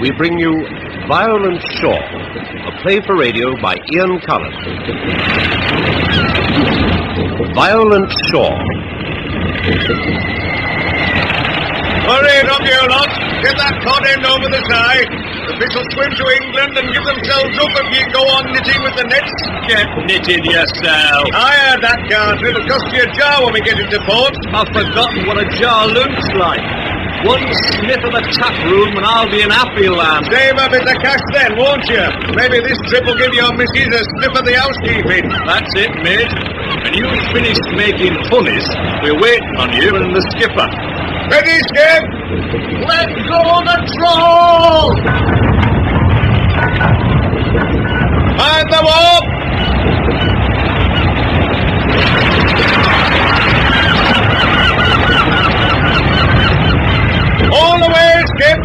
we bring you Violent Shore, a play for radio by Ian Cullen. Violent Shore. Hurry it up, you lot. Get that cod end over the side. The fish will swim to England and give themselves up if you go on knitting with the nets. Get knitted yourself. I heard that, Gartland. It'll cost you a jar when we get into port. I've forgotten what a jar looks like. One sniff of the tap room and I'll be in happy land. Save a bit of cash then, won't you? Maybe this trip will give your missus a sniff of the housekeeping. That's it, mate. When you've finished making honeys, we're waiting on you and the skipper. Ready, Skip? Let go the trawl! Mind the warp! All the way, Skip!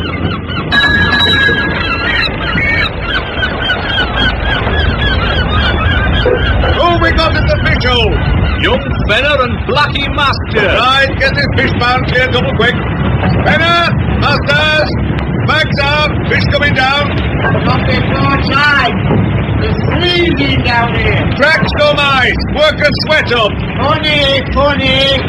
Who we got at the fish hole? Young Fenner and Blackie Master. Right, get this fish bound clear double quick. Fenner, Masters, bags up, fish coming down. Not this outside. There's freezing down here. Crack some ice, work and sweat up. Funny.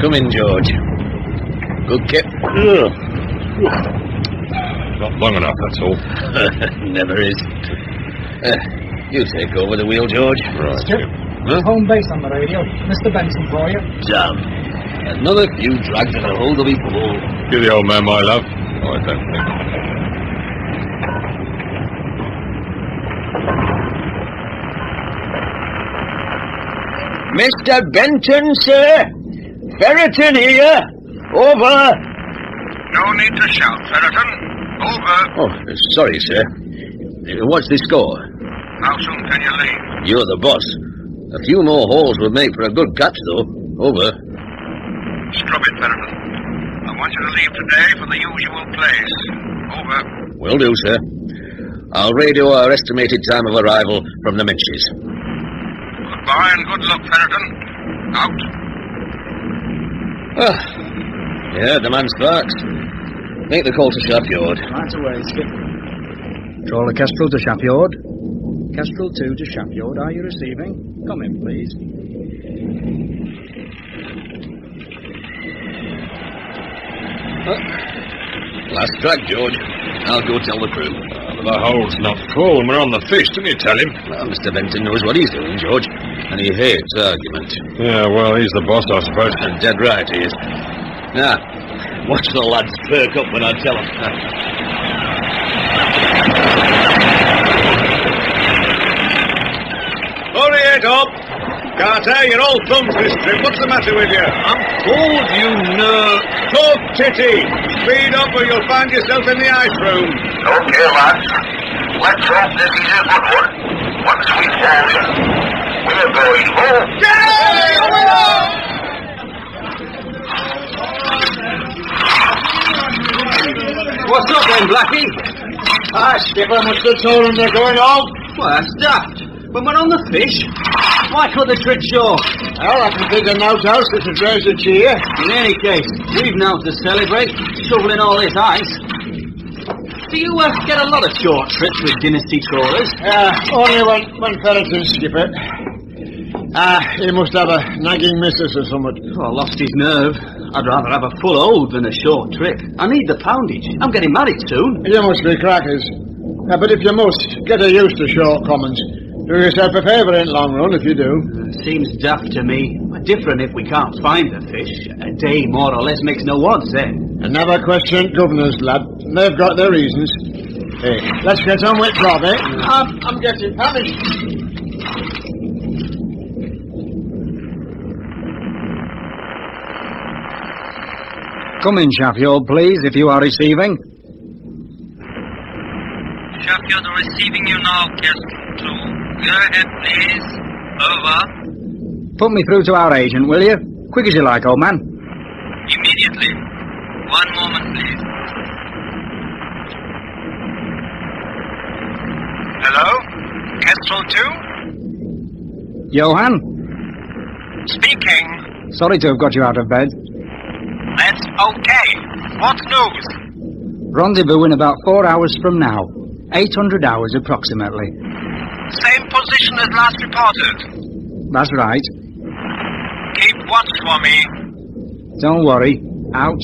Come in, George. Good kip? Not long enough, that's all. Never is. You take over the wheel, George. Right. Skip, home base on the radio. Mr. Benton for you. Damn. Another few drags and a hold will be full. Give the old man my love. Oh, I don't think. Mr. Benton, sir. Ferraton here. Over. No need to shout, Ferraton. Over. Oh, sorry, sir. What's the score? How soon can you leave? You're the boss. A few more hauls would make for a good catch, though. Over. Scrub it, Ferraton. I want you to leave today for the usual place. Over. Will do, sir. I'll radio our estimated time of arrival from the Menches. Goodbye and good luck, Ferraton. Out. Yeah, the man sparks. Make the call to Shapyard. Right away, Skip. Trawler Kestrel to Shapyard. Kestrel 2 to Shapyard. Are you receiving? Come in, please. Last track, George. I'll go tell the crew. The hole's not full and we're on the fish, didn't you tell him? Well, Mr. Benton knows what he's doing, George. And he hates argument. Yeah, well, he's the boss, I suppose. Dead right he is. Now, watch the lads perk up when I tell them. Hurry it up. Carter, you're all thumbs this trip. What's the matter with you? I'm told you know. Talk titty. Speed up or you'll find yourself in the ice room. Okay, lads. Let's hope this is a good one. Once we fall in, we're going home. What's up then, Blackie? Skipper must have told them they're going home. Well, that's daft. But we're on the fish. Why cut the trick short? Well, I can think of no else that should raise a cheer. In any case, we've now to celebrate, shoveling all this ice. Do you get a lot of short trips with dynasty trawlers? Only when Ferraton's skipper. He must have a nagging missus or something. Oh, lost his nerve. I'd rather have a full hold than a short trip. I need the poundage. I'm getting married soon. You must be crackers. But if you must, get used to short commons. Do yourself a favour in long run if you do. Seems daft to me. Different if we can't find the fish. A day more or less makes no odds, eh? And never question governors, lad. They've got their reasons. Hey, let's get on with Rob, eh? I'm getting famished. Come in, Shapyard, please, if you are receiving. Shapyard receiving you now, Kestrel 2. Go ahead, please. Over. Put me through to our agent, will you? Quick as you like, old man. Immediately. One moment, please. Hello? Kestrel 2? Johann? Speaking. Sorry to have got you out of bed. That's okay. What news? Rendezvous in about 4 hours from now. 800 hours approximately. Same position as last reported. That's right. Keep watch for me. Don't worry. Out.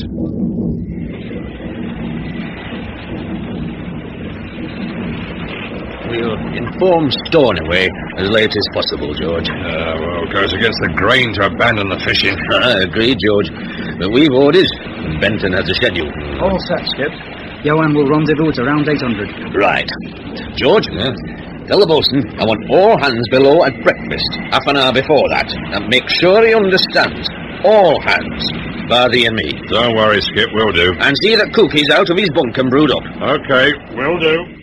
We'll inform Stornoway as late as possible, George. Well, it goes against the grain to abandon the fishing. Agreed, George. But we've orders. Benton has a schedule. All set, Skip. Johann will rendezvous at around 800. Right. George, tell the bosun I want all hands below at breakfast, half an hour before that. And make sure he understands. All hands, bar thee and me. Don't worry, Skip, we'll do. And see that Cookie's out of his bunk and brewed up. Okay, will do.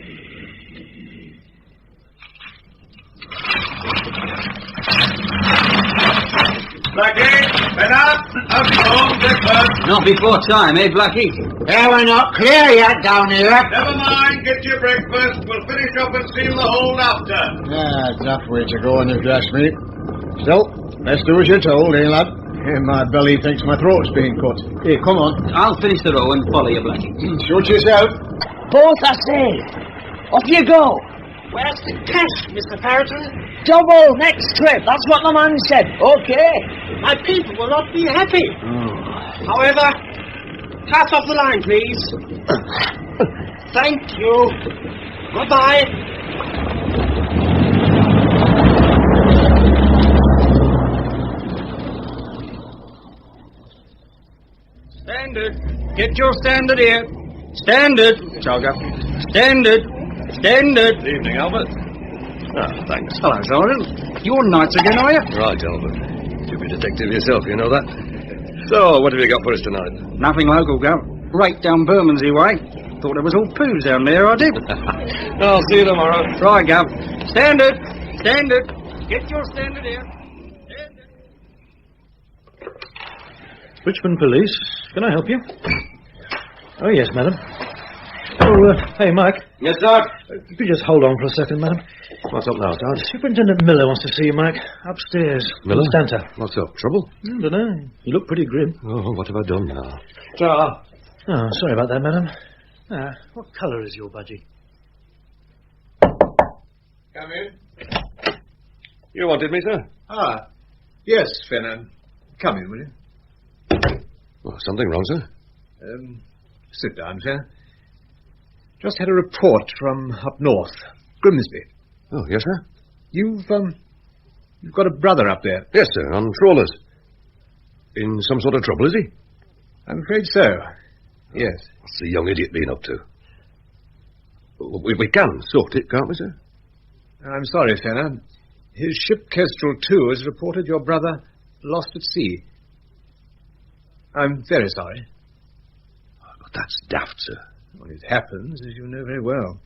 Blackie, Fenner, up home, Clifford. Not before time, eh, Blackie? Yeah, we're not clear yet down here. Never mind, get your breakfast. We'll finish up and seal the hold after. That's that way to go on, if you ask me. So, let's do as you're told, eh, lad? My belly thinks my throat's being cut. Here, come on. I'll finish the row and follow you, Blackie. Shoot yourself. Both I say. Off you go. Where's the cash, Mr. Ferraton? Double next trip. That's what the man said. Okay. My people will not be happy. However, pass off the line, please. Thank you. Bye-bye. Standard. Get your standard here. Standard. Chogger. Standard. Standard. Evening, Albert. Thanks. Hello, Sergeant. You on nights again, are you? Right, Albert. You'll be a detective yourself, you know that. So, what have you got for us tonight? Nothing local, Gav. Right down Bermondsey way. Thought there was all poos down there, I did. I'll see you tomorrow. Right, Gav. Standard. Standard. Get your standard here. Standard. Richmond Police. Can I help you? Oh, yes, madam. Oh, hey, Mike. Yes, sir. Could you just hold on for a second, madam? What's up now, Sarge? Superintendent Miller wants to see you, Mike. Upstairs. Miller? Stanter. What's up? Trouble? I don't know. You look pretty grim. Oh, what have I done now? Oh, sorry about that, madam. What colour is your budgie? Come in. You wanted me, sir? Yes, Fenner. Come in, will you? Oh, something wrong, sir? Sit down, sir. Just had a report from up north, Grimsby. Oh, yes, sir? You've got a brother up there. Yes, sir, on trawlers. In some sort of trouble, is he? I'm afraid so. Yes. What's the young idiot been up to? We can sort it, can't we, sir? I'm sorry, Fenner. His ship Kestrel 2 has reported your brother lost at sea. I'm very sorry. But that's daft, sir. Well, it happens, as you know very well.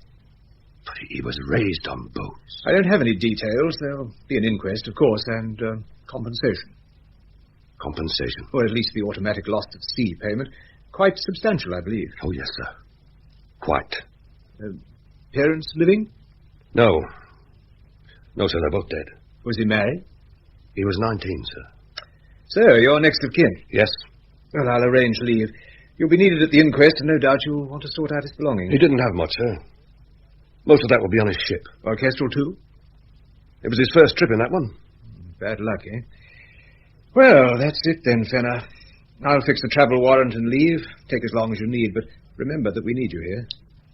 But he was raised on boats. I don't have any details. There'll be an inquest, of course, and compensation. Compensation? Or at least the automatic lost at sea payment. Quite substantial, I believe. Oh, yes, sir. Quite. Parents living? No. No, sir, they're both dead. Was he married? He was 19, sir. So, you're next of kin? Yes. Well, I'll arrange leave. You'll be needed at the inquest, and no doubt you'll want to sort out his belongings. He didn't have much, sir. Most of that will be on his ship. Kestrel 2? It was his first trip in that one. Bad luck, eh? Well, that's it then, Fenner. I'll fix the travel warrant and leave. Take as long as you need, but remember that we need you here.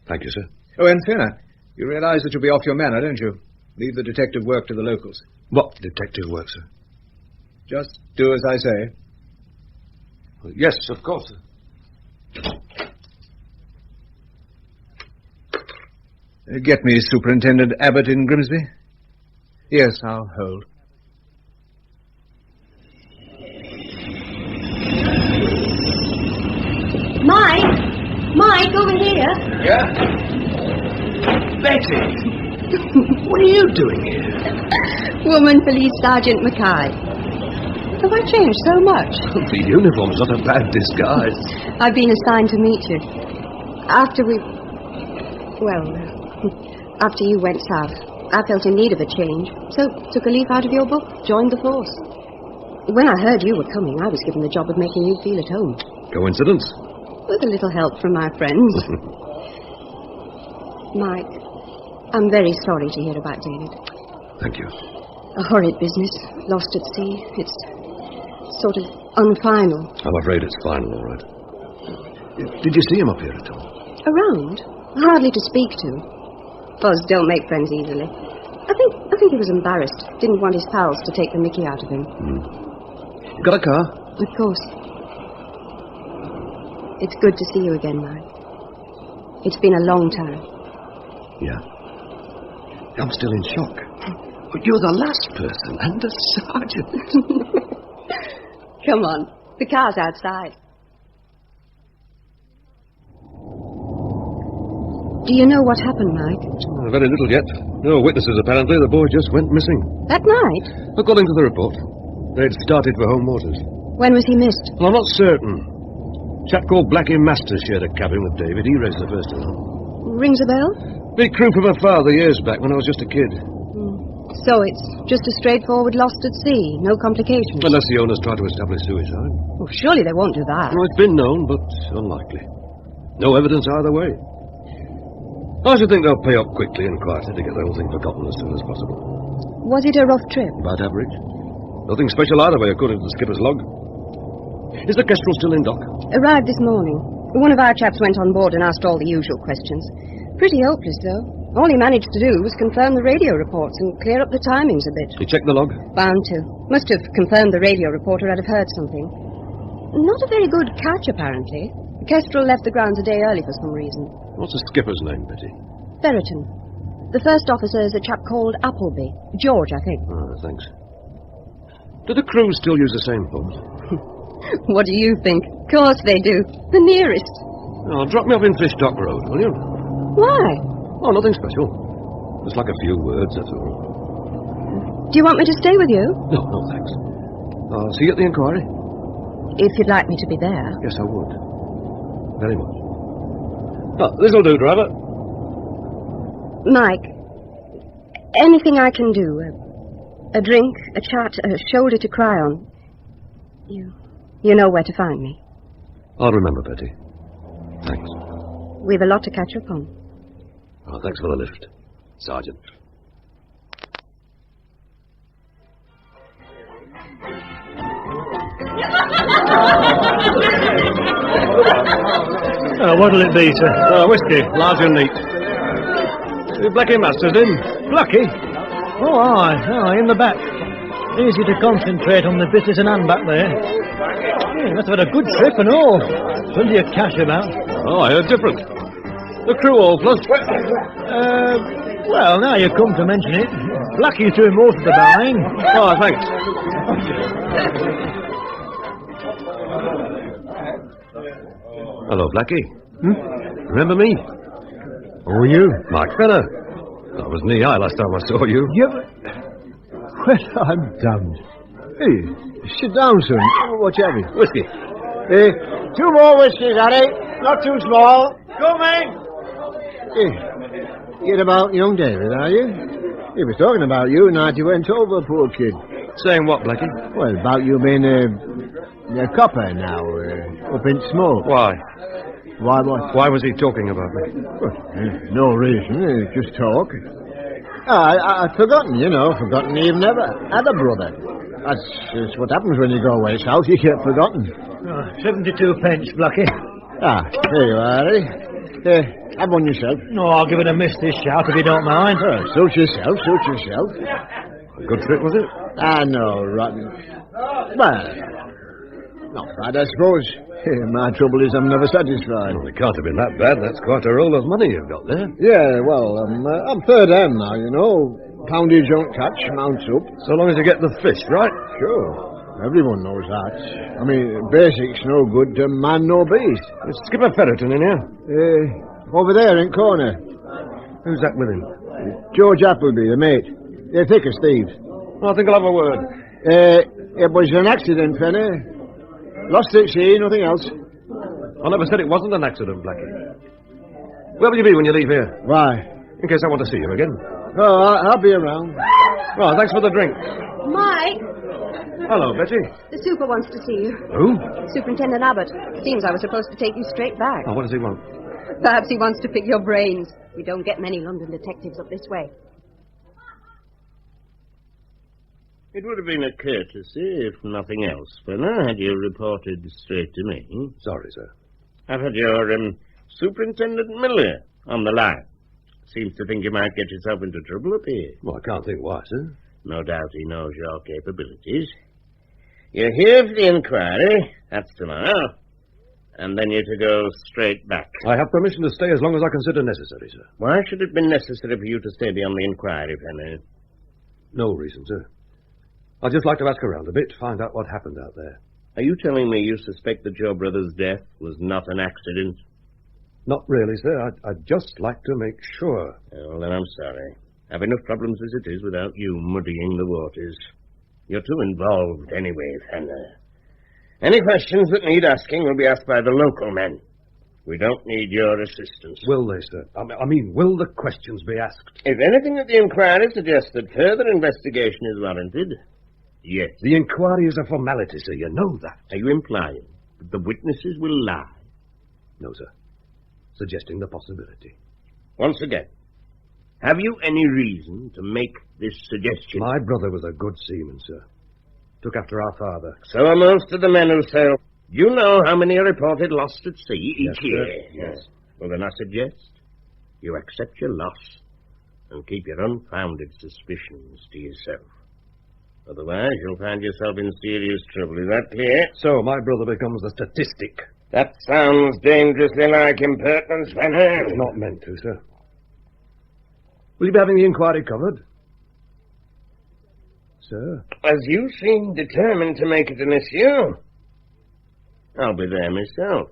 Thank you, sir. Oh, and Fenner, you realize that you'll be off your manor, don't you? Leave the detective work to the locals. What detective work, sir? Just do as I say. Yes, of course, sir. Get me Superintendent Abbott in Grimsby? Yes, I'll hold. Mike, over here. Yeah? Betty! What are you doing here? Woman Police Sergeant McKay. Have I changed so much? The uniform's not a bad disguise. I've been assigned to meet you. After you went south, I felt in need of a change, so took a leaf out of your book, joined the force. When I heard you were coming, I was given the job of making you feel at home. Coincidence? With a little help from my friends. Mike, I'm very sorry to hear about David. Thank you. A horrid business, lost at sea. It's sort of unfinal. I'm afraid it's final, all right. Did you see him up here at all? Around? Hardly to speak to. Fuzz don't make friends easily. I think he was embarrassed. Didn't want his pals to take the mickey out of him. You got a car? Of course. It's good to see you again, Mike. It's been a long time. Yeah. I'm still in shock. But you're the last person and a sergeant. Come on. The car's outside. Do you know what happened, Mike? Very little yet. No witnesses, apparently. The boy just went missing. That night? According to the report, they'd started for home waters. When was he missed? Well, I'm not certain. A chap called Blackie Masters shared a cabin with David. He raised the first alarm. Rings a bell? Big crew from my father years back when I was just a kid. So it's just a straightforward lost at sea, no complications? Unless the owners try to establish suicide. Well, surely they won't do that. Well, it's been known, but unlikely. No evidence either way. I should think they'll pay up quickly and quietly to get the whole thing forgotten as soon as possible. Was it a rough trip? About average. Nothing special either way, according to the skipper's log. Is the Kestrel still in dock? Arrived this morning. One of our chaps went on board and asked all the usual questions. Pretty hopeless, though. All he managed to do was confirm the radio reports and clear up the timings a bit. He checked the log? Bound to. Must have confirmed the radio report or I'd have heard something. Not a very good catch, apparently. The Kestrel left the grounds a day early for some reason. What's the skipper's name, Betty? Ferraton. The first officer is a chap called Appleby. George, I think. Thanks. Do the crew still use the same boat? What do you think? Of course they do. The nearest. Oh, drop me off in Fish Dock Road, will you? Why? Oh, nothing special. Just like a few words, that's all. Do you want me to stay with you? No, thanks. I'll see you at the inquiry. If you'd like me to be there. Yes, I would. Very much. Oh, this'll do, driver. Mike, anything I can do, a drink, a chat, a shoulder to cry on, you know where to find me. I'll remember, Betty. Thanks. We've a lot to catch up on. Oh, thanks for the lift, Sergeant. What'll it be, sir? Whiskey, large and neat. Blackie Masters in. Blackie? Oh, aye, in the back. Easy to concentrate on the bitters and hand back there. Yeah, must have had a good trip and all. Plenty of cash about. Oh, I heard different. The crew all plus. Well, now you come to mention it. Blackie's doing most of the buying. Oh, thanks. Hello, Blackie. Remember me? Who are you? Mark Fenner. That was knee high last time I saw you. Well, I'm damned. Hey, sit down, son. What you having? Whiskey. 2 more whiskeys, Harry. Not too small. Come in. Get about young David, are you? He was talking about you night he went over, poor kid. Saying what, Blackie? Well, about you being a copper now, up in smoke. Why? Why what? Why was he talking about me? Well, no reason, just talk. I'd forgotten, forgotten he even ever had a brother. That's what happens when you go away south, you get forgotten. 72 pence, Blackie. Here you are, Harry. Have one yourself. No, I'll give it a miss this shout if you don't mind. Suit yourself. A good trip, was it? No, rotten. Well, not bad, I suppose. My trouble is I'm never satisfied. Well, it can't have been that bad. That's quite a roll of money you've got there. Yeah, well, I'm third hand now, Poundage don't catch, mounts up. So long as you get the fish, right? Sure. Everyone knows that. I mean, basics no good to man nor beast. Is Skipper Ferraton in here? Over there in corner. Who's that with him? George Appleby, the mate. They're thick as thieves. Well, I think I'll have a word. It was an accident, Fenner. Lost at sea, nothing else. I never said it wasn't an accident, Blackie. Where will you be when you leave here? Why? In case I want to see you again. Oh, I'll be around. Well, thanks for the drink. Mike, Hello, Betty. The super wants to see you. Who? Superintendent Abbott. Seems I was supposed to take you straight back. Oh, what does he want? Perhaps he wants to pick your brains. We don't get many London detectives up this way. It would have been a courtesy, if nothing else, Fenner, had you reported straight to me. Sorry, sir. I've had your Superintendent Miller on the line. Seems to think you might get yourself into trouble up here. Well, I can't think why, sir. No doubt he knows your capabilities. You're here for the inquiry. That's tomorrow. And then you're to go straight back. I have permission to stay as long as I consider necessary, sir. Why should it be necessary for you to stay beyond the inquiry, Fenner? No reason, sir. I'd just like to ask around a bit, find out what happened out there. Are you telling me you suspect that your brother's death was not an accident? Not really, sir. I'd just like to make sure. Oh, then I'm sorry. I've enough problems as it is without you muddying the waters. You're too involved anyway, Fenner. Any questions that need asking will be asked by the local men. We don't need your assistance. Will they, sir? I mean, will the questions be asked? If anything at the inquiry suggests that further investigation is warranted, yes. The inquiry is a formality, sir. You know that. Are you implying that the witnesses will lie? No, sir. Suggesting the possibility. Once again, have you any reason to make this suggestion? My brother was a good seaman, sir. Took after our father. So are most of the men who sail. You know how many are reported lost at sea each year? Yes. Well, then I suggest you accept your loss and keep your unfounded suspicions to yourself. Otherwise, you'll find yourself in serious trouble. Is that clear? So my brother becomes a statistic. That sounds dangerously like impertinence, Fenner. It's not meant to, sir. Will you be having the inquiry covered? Sir? As you seem determined to make it an issue, I'll be there myself.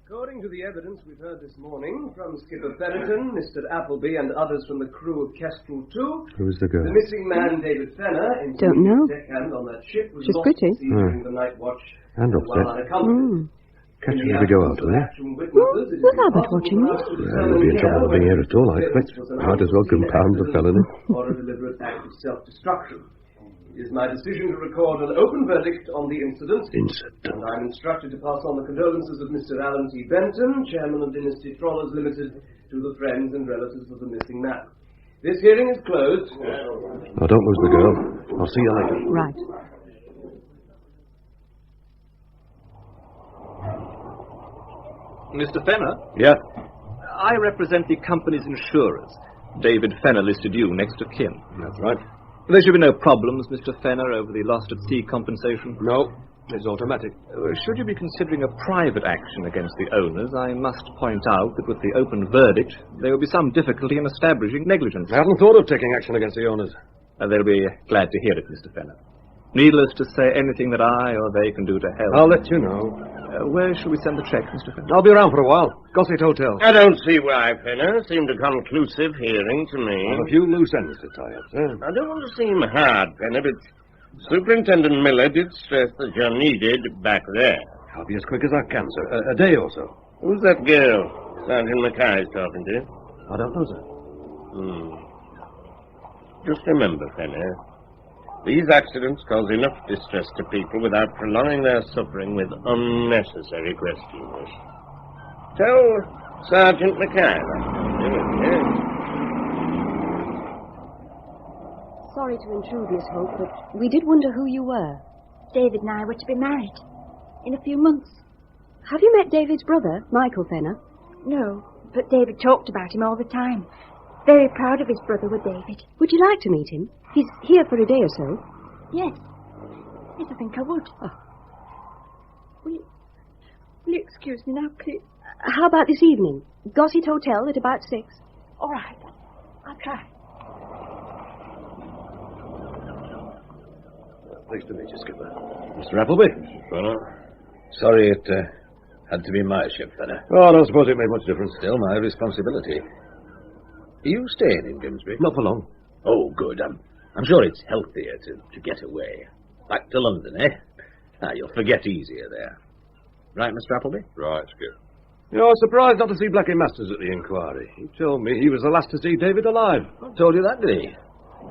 According to the evidence we've heard this morning from Skipper Ferraton, Mr. Appleby, and others from the crew of Kestrel 2, Who's the girl? the missing man, David Fenner, in Don't know. deckhand on that ship, was She's lost pretty. at sea during the night watch. And while upset. unaccompanied. Catch her as we go out, will you? Was Abbott watching me? Yeah, he'll be in trouble for being here at all, I expect. Might as well compound the felony. Or a deliberate act of self-destruction. It is my decision to record an open verdict on the incident. And I'm instructed to pass on the condolences of Mr. Allan T. Benton, chairman of Dynasty Trawlers Limited, to the friends and relatives of the missing man. This hearing is closed. Now, don't lose the girl. I'll see you later. Right. Mr. Fenner? Yeah? I represent the company's insurers. David Fenner listed you next to Kim. That's right. There should be no problems, Mr. Fenner, over the lost at sea compensation. No, it's automatic. Should you be considering a private action against the owners, I must point out that with the open verdict, there will be some difficulty in establishing negligence. I hadn't thought of taking action against the owners. They'll be glad to hear it, Mr. Fenner. Needless to say, anything that I or they can do to help. I'll let you know. Where shall we send the check, Mr. Fenner? I'll be around for a while. Gossett Hotel. I don't see why, Fenner. Seemed a conclusive hearing to me. Well, a few loose ends to tie up, sir. I don't want to seem hard, Fenner, but Superintendent Miller did stress that you're needed back there. I'll be as quick as I can, sir. A day or so. Who's that girl Sergeant McKay's talking to? I don't know, sir. Just remember, Fenner, these accidents cause enough distress to people without prolonging their suffering with unnecessary questions. Tell Sergeant McKay that. Sorry to intrude, Miss Hope, but we did wonder who you were. David and I were to be married in a few months. Have you met David's brother, Michael Fenner? No, but David talked about him all the time. Very proud of his brother with David. Would you like to meet him? He's here for a day or so. Yes. Yes, I think I would. Oh. Will you excuse me now, please? How about this evening? Gossett Hotel at about 6. All right. I'll try. Pleased to meet you, Skipper. Mr. Appleby? Sorry it had to be my ship, Fenner. Oh, I don't suppose it made much difference. Still my responsibility. Are you staying in Grimsby? Not for long. Oh, good. I'm sure it's healthier to get away. Back to London, eh? You'll forget easier there. Right, Mr. Appleby? Right, Skip. You know, I was surprised not to see Blackie Masters at the inquiry. He told me he was the last to see David alive. I told you that, did he?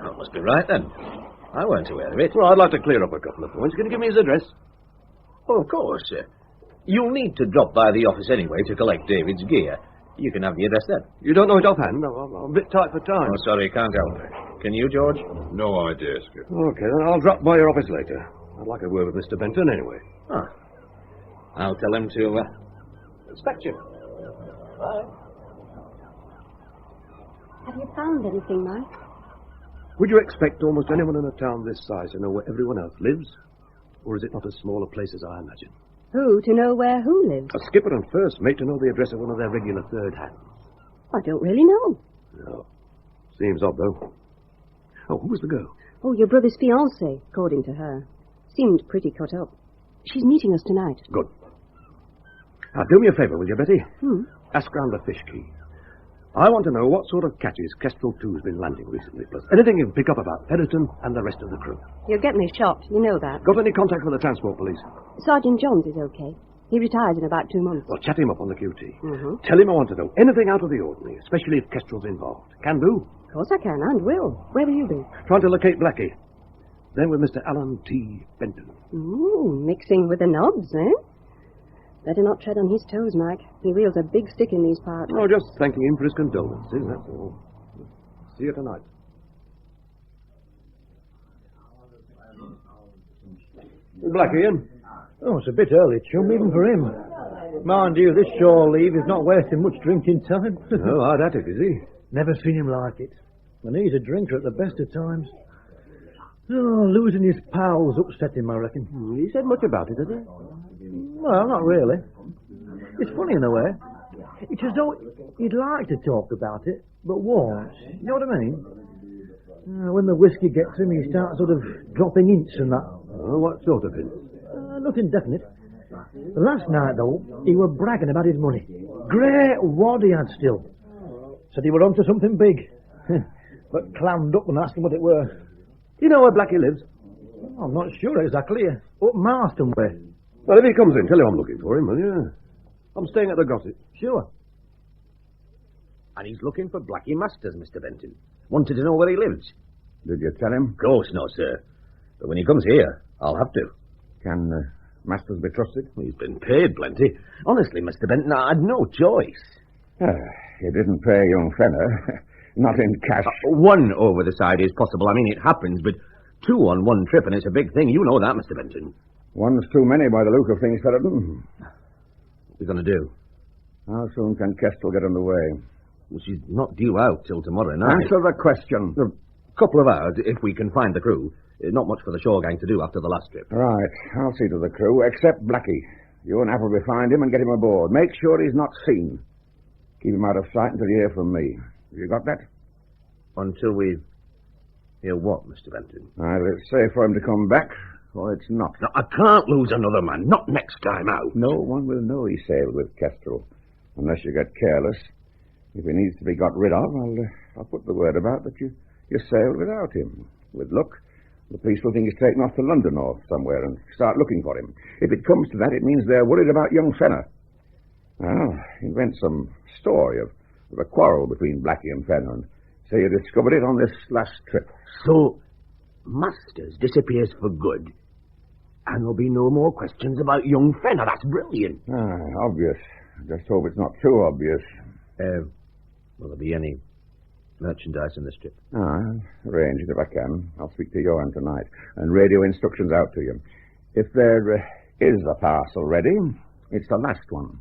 That must be right, then. I weren't aware of it. Well, I'd like to clear up a couple of points. Can you give me his address? Oh, of course. You'll need to drop by the office anyway to collect David's gear. You can have the address then. You don't know it offhand? I'm a bit tight for time. Oh, sorry, can't help it. Can you, George? No idea, Skip. Okay, then I'll drop by your office later. I'd like a word with Mr. Benton anyway. Ah. I'll tell him to inspect you. Bye. Have you found anything, Mike? Would you expect almost anyone in a town this size to know where everyone else lives? Or is it not as small a place as I imagine? Who to know where who lives? A skipper and first mate to know the address of one of their regular third hands. I don't really know. No. Seems odd, though. Oh, who was the girl? Oh, your brother's fiancée, according to her. Seemed pretty cut up. She's meeting us tonight. Good. Now, do me a favour, will you, Betty? Ask round the fish key. I want to know what sort of catches Kestrel 2's been landing recently, plus anything you can pick up about Ferraton and the rest of the crew. You'll get me shot, you know that. Got any contact with the transport police? Sergeant Johns is okay. He retires in about 2 months. Well, chat him up on the QT. Tell him I want to know anything out of the ordinary, especially if Kestrel's involved. Can do. Of course I can, and will. Where will you be? Trying to locate Blackie. Then with Mr. Allan T. Benton. Ooh, mixing with the knobs, eh? Better not tread on his toes, Mike. He wields a big stick in these parts. Oh, just thanking him for his condolences, that's all. See you tonight. Blackie in? Oh, it's a bit early, chum, even for him. Mind you, this shore leave is not wasting much drinking time. Oh, hard at it, is he? Never seen him like it. And he's a drinker at the best of times. Oh, losing his pals upset him, I reckon. He said much about it, has he? Well, not really. It's funny in a way. It's as though he'd like to talk about it, but won't. You know what I mean? When the whiskey gets him, he starts sort of dropping hints and that. Oh, what sort of hints? Nothing definite. Last night, though, he were bragging about his money. Great wad he had still. Said he were onto something big. But clammed up and asked him what it were. Do you know where Blackie lives? I'm not sure exactly. Up Marston way. Well, if he comes in, tell him I'm looking for him, will you? I'm staying at the Gossip. Sure. And he's looking for Blackie Masters, Mr. Benton. Wanted to know where he lives. Did you tell him? Of course not, sir. But when he comes here, I'll have to. Can Masters be trusted? He's been paid plenty. Honestly, Mr. Benton, I had no choice. You didn't pay young Fenner. Not in cash. One over the side is possible. I mean, it happens, but 2 on one trip, and it's a big thing. You know that, Mr. Benton. One's too many by the look of things, Ferraton. What are we going to do? How soon can Kestrel get underway? Well, she's not due out till tomorrow night. Answer the question. A couple of hours, if we can find the crew. Not much for the shore gang to do after the last trip. Right. I'll see to the crew, except Blackie. You and Appleby find him and get him aboard. Make sure he's not seen. Keep him out of sight until you hear from me. Have you got that? Until we hear what, Mr. Benton? Either it's safe for him to come back, or it's not. No, I can't lose another man. Not next time out. No one will know he sailed with Kestrel, unless you get careless. If he needs to be got rid of, I'll put the word about that you sailed without him. With luck, the police will think he's taken off to London or somewhere and start looking for him. If it comes to that, it means they're worried about young Fenner. Well, invent some story of a quarrel between Blackie and Fenner and say you discovered it on this last trip. So, Masters disappears for good, and there'll be no more questions about young Fenner. That's brilliant. Obvious. Just hope it's not too obvious. Will there be any merchandise in this trip? I'll arrange it if I can. I'll speak to Johann tonight and radio instructions out to you. If there is a parcel ready, it's the last one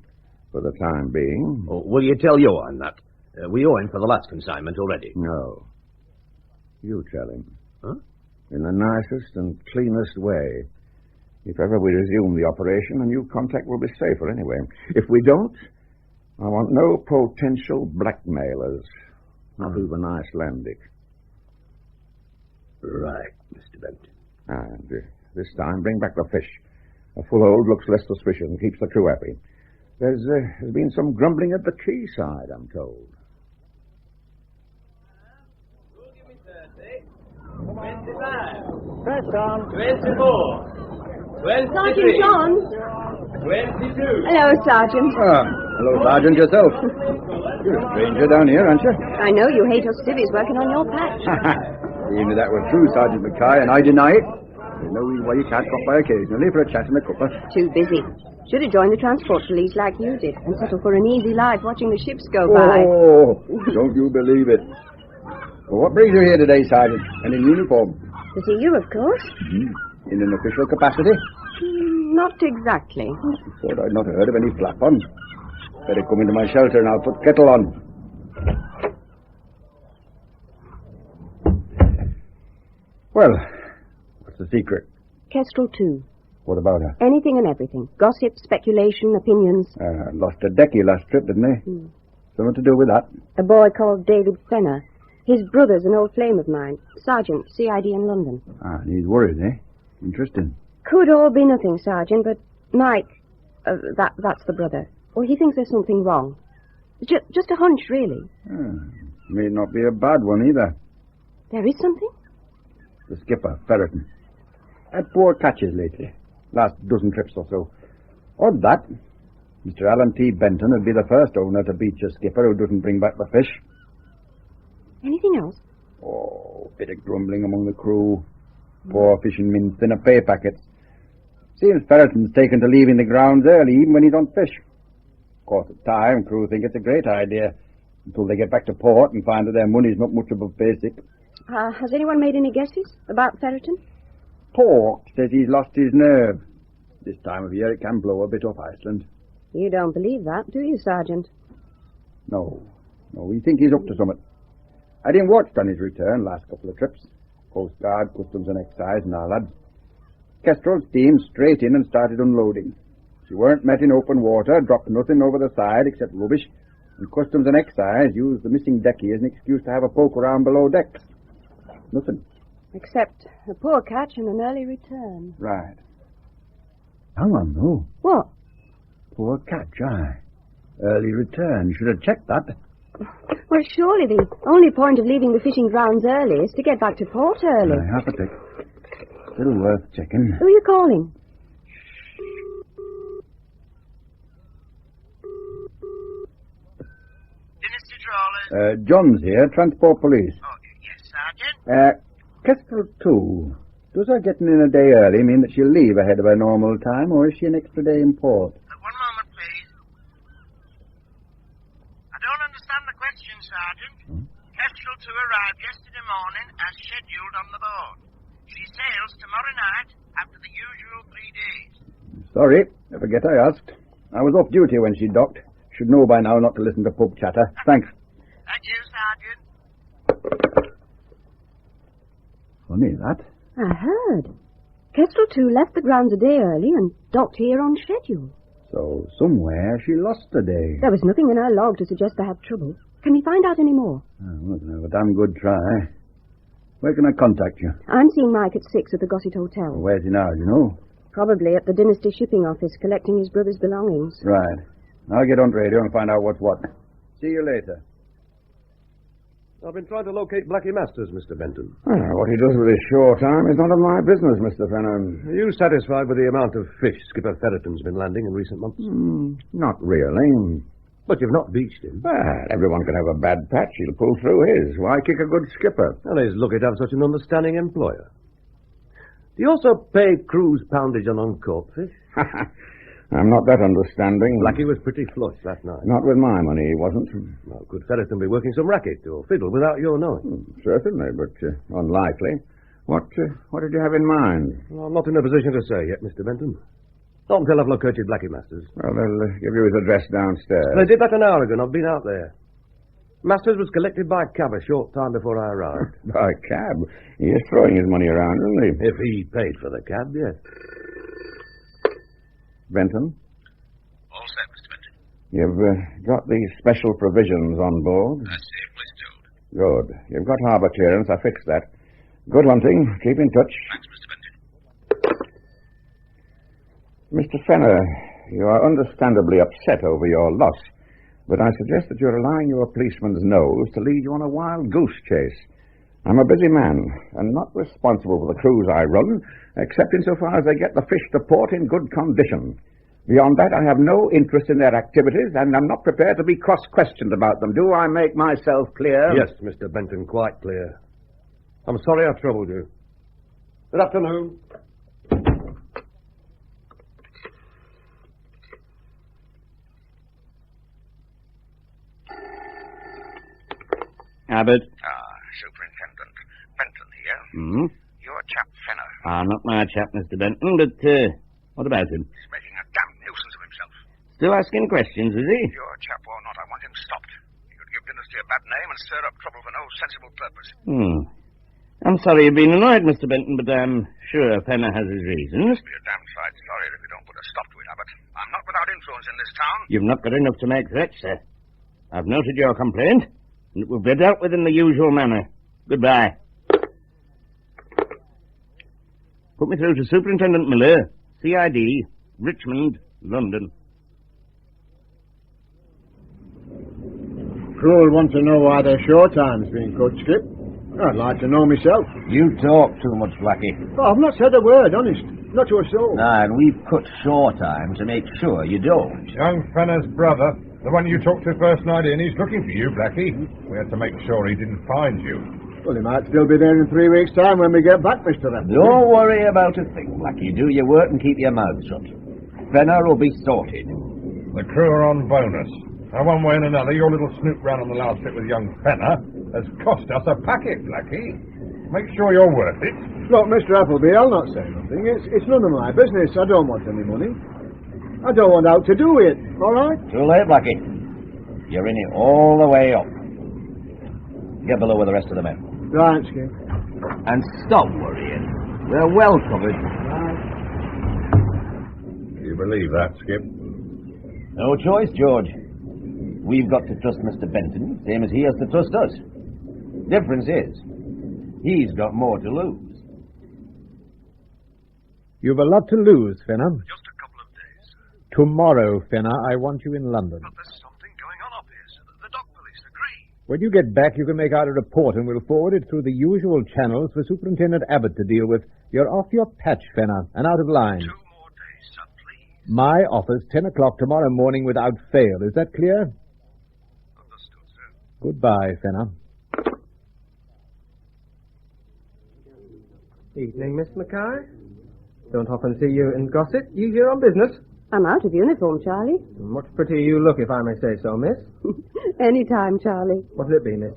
for the time being. Oh, will you tell Johann that? We owe him for the last consignment already. No. You tell him. Huh? In the nicest and cleanest way. If ever we resume the operation, a new contact will be safer anyway. If we don't, I want no potential blackmailers. Not even Icelandic. Right, Mr. Benton. And this time, bring back the fish. A full hold looks less suspicious and keeps the crew happy. There's been some grumbling at the quayside, I'm told. 25. Press on. 24. 23. Sergeant John. 22. Hello, Sergeant. Hello, Sergeant, yourself. You're a stranger down here, aren't you? I know you hate us civvies working on your patch. Even if that were true, Sergeant McKay, and I deny it, there's no reason why you can't drop by occasionally for a chat and a cuppa. Too busy. Should have joined the transport police like you did and settled for an easy life watching the ships go by. Oh, don't you believe it. Well, what brings you here today, Sergeant? And in uniform? To see you, of course. Mm-hmm. In an official capacity? Not exactly. Thought I'd not heard of any flap on. Better come into my shelter and I'll put kettle on. Well, what's the secret? Kestrel 2. What about her? Anything and everything. Gossip, speculation, opinions. Lost a Deckie last trip, didn't they? Something to do with that? A boy called David Fenner. His brother's an old flame of mine. Sergeant, CID in London. Ah, and he's worried, eh? Interesting. Could all be nothing, Sergeant, but Mike, that's the brother. Well, he thinks there's something wrong. Just a hunch, really. May not be a bad one either. There is something? The skipper, Ferraton. Had poor catches lately. Last dozen trips or so. Odd that. Mr. Allan T. Benton would be the first owner to beach a skipper who doesn't bring back the fish. Anything else? Oh, bit of grumbling among the crew. Poor fishing mints in a pay packet. Seems Ferraton's taken to leaving the grounds early, even when he's on fish. Of course, at time, crew think it's a great idea, until they get back to port and find that their money's not much above basic. Has anyone made any guesses about Ferraton? Port says he's lost his nerve. This time of year it can blow a bit off Iceland. You don't believe that, do you, Sergeant? No, we think he's up to something. I didn't watch on his return last couple of trips. Coast Guard, Customs and Excise and our lads. Kestrel steamed straight in and started unloading. She weren't met in open water, dropped nothing over the side except rubbish, and Customs and Excise used the missing Deckie as an excuse to have a poke around below decks. Nothing. Except a poor catch and an early return. Right. Hang on, though. What? Poor catch, aye. Early return. Should have checked that. Well, surely the only point of leaving the fishing grounds early is to get back to port early. Half a tick. Still worth checking. Who are you calling? Dynasty trawlers. John's here, Transport Police. Oh, yes, Sergeant. Kestrel 2. Does her getting in a day early mean that she'll leave ahead of her normal time, or is she an extra day in port? One moment, please. I don't understand the question, Sergeant. Kestrel 2 arrived yesterday morning as scheduled on the boat. She sails tomorrow night after the usual 3 days. Sorry, I forget I asked. I was off duty when she docked. Should know by now not to listen to pub chatter. Thanks. Thank you, Sergeant. Funny, that. I heard. Kestrel 2 left the grounds a day early and docked here on schedule. So, somewhere she lost a day. There was nothing in her log to suggest they had trouble. Can we find out any more? We're going to have a damn good try. Where can I contact you? I'm seeing Mike at 6 at the Gossett Hotel. Where's he now, do you know? Probably at the Dynasty shipping office, collecting his brother's belongings. Right. I'll get on radio and find out what's what. See you later. I've been trying to locate Blackie Masters, Mr. Benton. What he does with his shore time is none of my business, Mr. Fenner. Are you satisfied with the amount of fish Skipper Ferraton's been landing in recent months? Not really. But you've not beached him. Well, everyone can have a bad patch. He'll pull through his. Why kick a good skipper? Well, he's lucky to have such an understanding employer. Do you also pay cruise poundage on uncaught fish? I'm not that understanding. Blackie was pretty flush that night. Not with my money, he wasn't. Well, could Ferraton be working some racket or fiddle without your knowing? Certainly, but unlikely. What did you have in mind? Well, I'm not in a position to say yet, Mr. Benton. Not until I've located Blackie Masters. Well, they'll give you his address downstairs. They did that an hour ago, and I've been out there. Masters was collected by cab a short time before I arrived. By cab? He is throwing his money around, isn't he? If he paid for the cab, yes. Benton? All set, Mr. Benton. You've got these special provisions on board? That's safely stowed. Good. You've got harbour clearance. I fixed that. Good hunting. Keep in touch. Thanks, Mr. Benton. Mr. Fenner, you are understandably upset over your loss, but I suggest that you're allowing your policeman's nose to lead you on a wild goose chase. I'm a busy man, and not responsible for the crews I run, except insofar as they get the fish to port in good condition. Beyond that, I have no interest in their activities, and I'm not prepared to be cross-questioned about them. Do I make myself clear? Yes, Mr. Benton, quite clear. I'm sorry I troubled you. Good afternoon. Abbott. Superintendent Benton here. Hmm? Your chap, Fenner. Not my chap, Mr. Benton, but, what about him? He's making a damn nuisance of himself. Still asking questions, is he? Your chap or not, I want him stopped. He could give Dynasty a bad name and stir up trouble for no sensible purpose. I'm sorry you've been annoyed, Mr. Benton, but I'm sure Fenner has his reasons. Be a damn sight sorry if you don't put a stop to it, Abbott. I'm not without influence in this town. You've not got enough to make threats, sir. I've noted your complaint, and it will be dealt with in the usual manner. Goodbye. Put me through to Superintendent Miller, CID, Richmond, London. Crew will want to know why their shore time's been cut, Skip. I'd like to know myself. You talk too much, Blackie. Oh, I've not said a word, honest. Not to a soul. And we've cut shore time to make sure you don't. Young Fenner's brother, the one you talked to first night in, he's looking for you, Blackie. We had to make sure he didn't find you. Well, he might still be there in 3 weeks' time when we get back, Mr. Appleby. Don't worry about a thing, Blackie. Do your work and keep your mouth shut. Fenner will be sorted. The crew are on bonus. Now, one way and another, your little snoop round on the last trip with young Fenner has cost us a packet, Blackie. Make sure you're worth it. Look, Mr. Appleby, I'll not say nothing. It's none of my business. I don't want any money. I don't want out to do with it, all right? Too late, Blackie. You're in it all the way up. Get below with the rest of the men. Right, Skip. And stop worrying. We're well covered. You believe that, Skip? No choice, George. We've got to trust Mr. Benton, same as he has to trust us. Difference is, he's got more to lose. You've a lot to lose, Fenner. Just a couple of days, sir. Tomorrow, Fenner, I want you in London. But there's something going on up here, sir. The dock police agree. When you get back, you can make out a report and we'll forward it through the usual channels for Superintendent Abbott to deal with. You're off your patch, Fenner, and out of line. 2 more days, sir, please. My office, 10 o'clock tomorrow morning without fail. Is that clear? Understood, sir. Goodbye, Fenner. Evening, Miss McKay. Don't often see you in gossip. You here on business? I'm out of uniform, Charlie. Much prettier you look, if I may say so, miss. Anytime, Charlie. What'll it be, miss?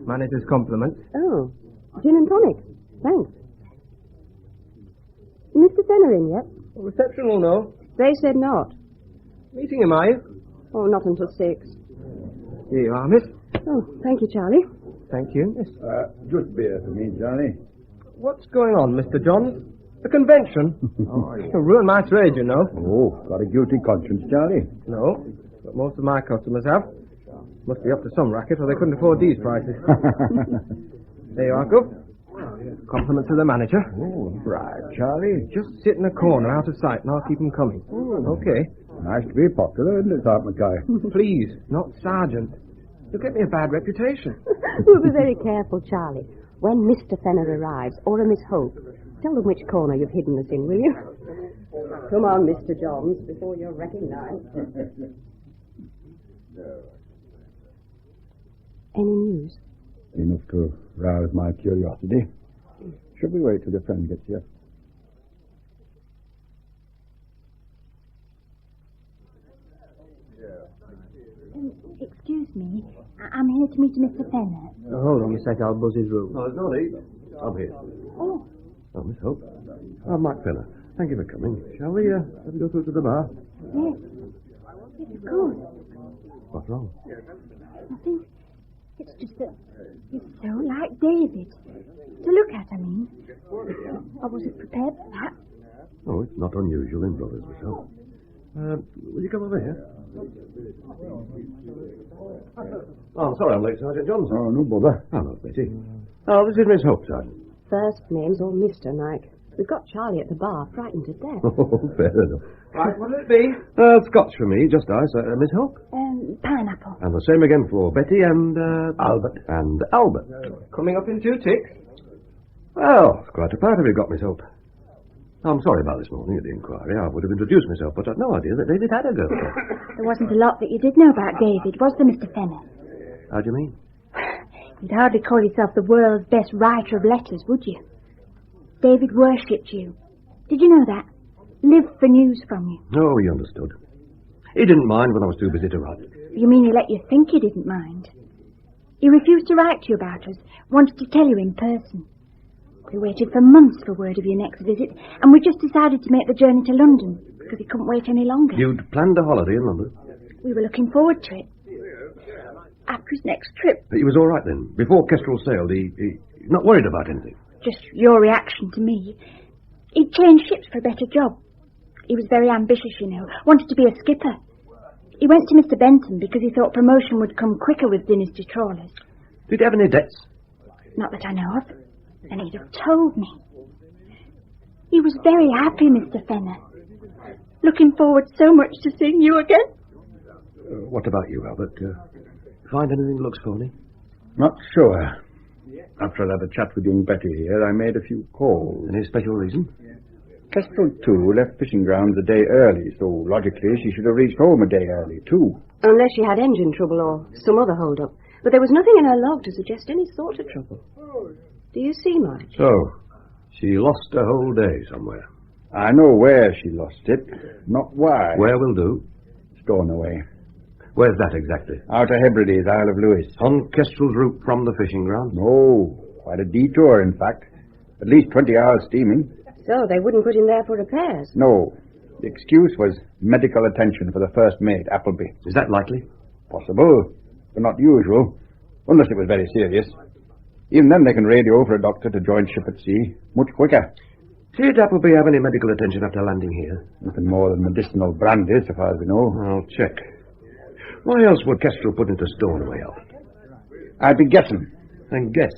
Manager's compliments. Oh, gin and tonic. Thanks. Mr. Fenner in yet? Reception will know. They said not. Meeting him, are you? Oh, not until 6. Here you are, miss. Oh, thank you, Charlie. Thank you, miss. Just beer for me, Johnny. What's going on, Mr. Johns? A convention? Oh, you'll ruin my trade, you know. Oh, got a guilty conscience, Johnny. No, but most of my customers have. Must be up to some racket, or they couldn't afford these prices. There you are, Gup. Compliment to the manager. Oh, right, Charlie. Just sit in a corner out of sight, and I'll keep them coming. Okay. Nice to be popular, isn't it, Sergeant McKay? Please, not Sergeant. You'll get me a bad reputation. We'll be very careful, Charlie. When Mr. Fenner arrives, or a Miss Hope, tell them which corner you've hidden us in, will you? Come on, Mr. Johns, before you're recognised. Any news? Enough to rouse my curiosity. Should we wait till your friend gets here? Excuse me. I'm here to meet Mr. Fenner. Hold on a sec, I'll buzz his room. Oh, there's no need. I'm here. Oh. Oh, Miss Hope. Oh, Mark Fenner. Thank you for coming. Shall we go through to the bar? Yes. Yes, of course. What's wrong? Nothing. It's just that he's so like David. To look at, I mean. I wasn't prepared for that. Oh, it's not unusual in brothers, Miss Hope. Will you come over here? Oh, I'm sorry I'm late, Sergeant Johns. Oh, no bother. Hello, Betty. Oh, this is Miss Hope, Sergeant. First name's all Mr. Nike. We've got Charlie at the bar, frightened to death. Oh, fair enough. Right, what'll it be? Scotch for me, just ice. Miss Hope? Pineapple. And the same again for Betty and, Albert. And Albert. Coming up in 2 ticks. Well, it's quite a part of you got, Miss Hope. I'm sorry about this morning at the inquiry. I would have introduced myself, but I'd no idea that David had a girlfriend. There wasn't a lot that you did know about David, was there, Mr. Fenner? How do you mean? You'd hardly call yourself the world's best writer of letters, would you? David worshipped you. Did you know that? Lived for news from you. Oh, he understood. He didn't mind when I was too busy to write. You mean he let you think he didn't mind? He refused to write to you about us, wanted to tell you in person. We waited for months for word of your next visit, and we just decided to make the journey to London, because he couldn't wait any longer. You'd planned a holiday in London? We were looking forward to it. After his next trip. He was all right then. Before Kestrel sailed, he's not worried about anything. Just your reaction to me. He'd changed ships for a better job. He was very ambitious, you know. Wanted to be a skipper. He went to Mr. Benton because he thought promotion would come quicker with dynasty trawlers. Did he have any debts? Not that I know of. And he'd have told me. He was very happy, Mr. Fenner. Looking forward so much to seeing you again. What about you, Albert? Find anything that looks phony? Not sure. After I had a chat with young Betty here, I made a few calls. Any special reason? Kestrel, too, left fishing grounds a day early, so logically she should have reached home a day early, too. Unless she had engine trouble or some other hold-up. But there was nothing in her log to suggest any sort of trouble. Do you see much? So, she lost a whole day somewhere. I know where she lost it, not why. Where will do? Stornoway. Where's that exactly? Out of Hebrides, Isle of Lewis. On Kestrel's route from the fishing ground? No, quite a detour, in fact. At least 20 hours steaming. So they wouldn't put him there for repairs? No. The excuse was medical attention for the first mate, Appleby. Is that likely? Possible, but not usual. Unless it was very serious. Even then they can radio for a doctor to join ship at sea. Much quicker. Did Appleby have any medical attention after landing here? Nothing more than medicinal brandy, so far as we know. I'll check. Why else would Kestrel put into Stornoway, Albert? I'd be guessing. Then guess.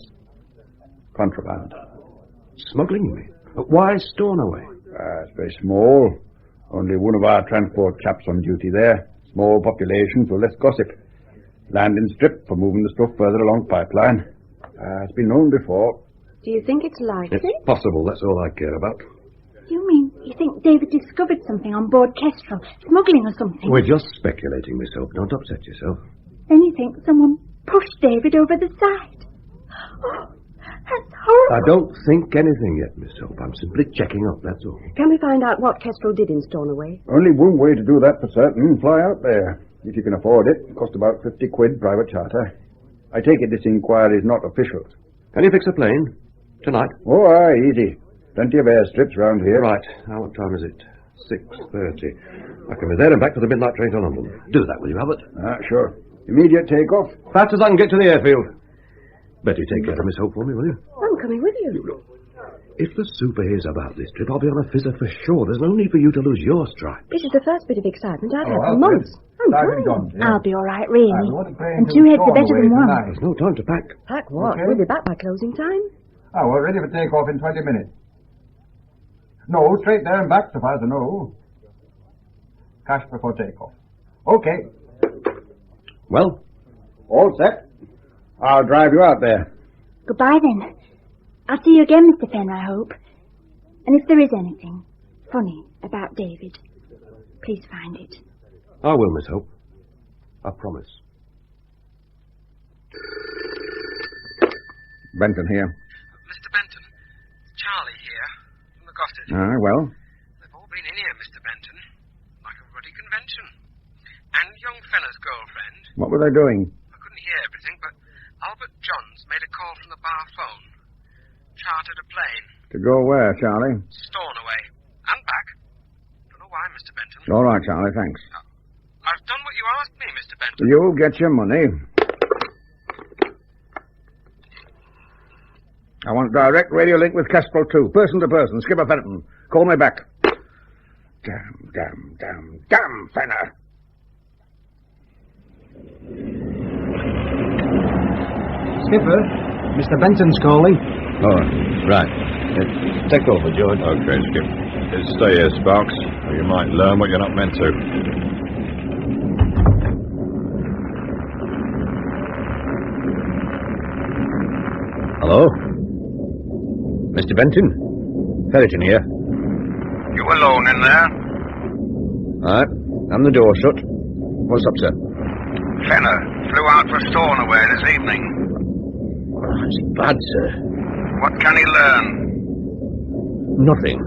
Contraband. Smuggling, you mean? But why Stornoway? It's very small. Only one of our transport chaps on duty there. Small population, so less gossip. Landing strip for moving the stuff further along pipeline. It's been known before. Do you think it's likely? It's possible, that's all I care about. You mean you think David discovered something on board Kestrel? Smuggling or something? We're just speculating, Miss Hope. Don't upset yourself. Then you think someone pushed David over the side? Oh, that's horrible. I don't think anything yet, Miss Hope. I'm simply checking up, that's all. Can we find out what Kestrel did in Stornoway? Only one way to do that for certain. Fly out there. If you can afford it. It cost about 50 quid private charter. I take it this inquiry is not official. Can you fix a plane? Tonight? Oh, aye, easy. Plenty of airstrips round here. Right. Now, what time is it? 6:30. I can be there and back for the midnight train to London. Do that, will you, Abbott? Sure. Immediate takeoff. Fast as I can get to the airfield. Betty, take care of Miss Hope for me, will you? I'm coming with you. If the super hears about this trip, I'll be on a fizzer for sure. There's no need for you to lose your stride. This is the first bit of excitement I've had for months. I'm fine. I'll be all right, really. And 2 heads are better than one. There's no time to pack. Pack what? Okay. We'll be back by closing time. Oh, we're ready for takeoff in 20 minutes. No, straight there and back, so far as I know. Cash before takeoff. Okay. Well? All set. I'll drive you out there. Goodbye, then. I'll see you again, Mr. Fenner, I hope. And if there is anything funny about David, please find it. I will, Miss Hope. I promise. Benton here. Mr. Benton, Charlie here, from the Gossett. Well? They've all been in here, Mr. Benton, like a ruddy convention. And young Fenner's girlfriend. What were they doing? I couldn't hear everything, but Albert Johns made a call from the bar phone. Chartered a plane. To go where, Charlie? Stornoway. And back. Don't know why, Mr. Benton. All right, Charlie, thanks. I've done what you asked me, Mr. Benton. You'll get your money. I want direct radio link with Kestrel 2. Person to person. Skipper Ferraton. Call me back. Damn, Fenner. Skipper, Mr. Benton's calling. Oh, right. Take over, George. Okay, Skip. Stay here, Sparks, or you might learn what you're not meant to. Hello? Mr. Benton? Ferraton here. You alone in there? All right. And the door shut. What's up, sir? Fenner flew out for Stornoway this evening. bad, sir. What can he learn? Nothing.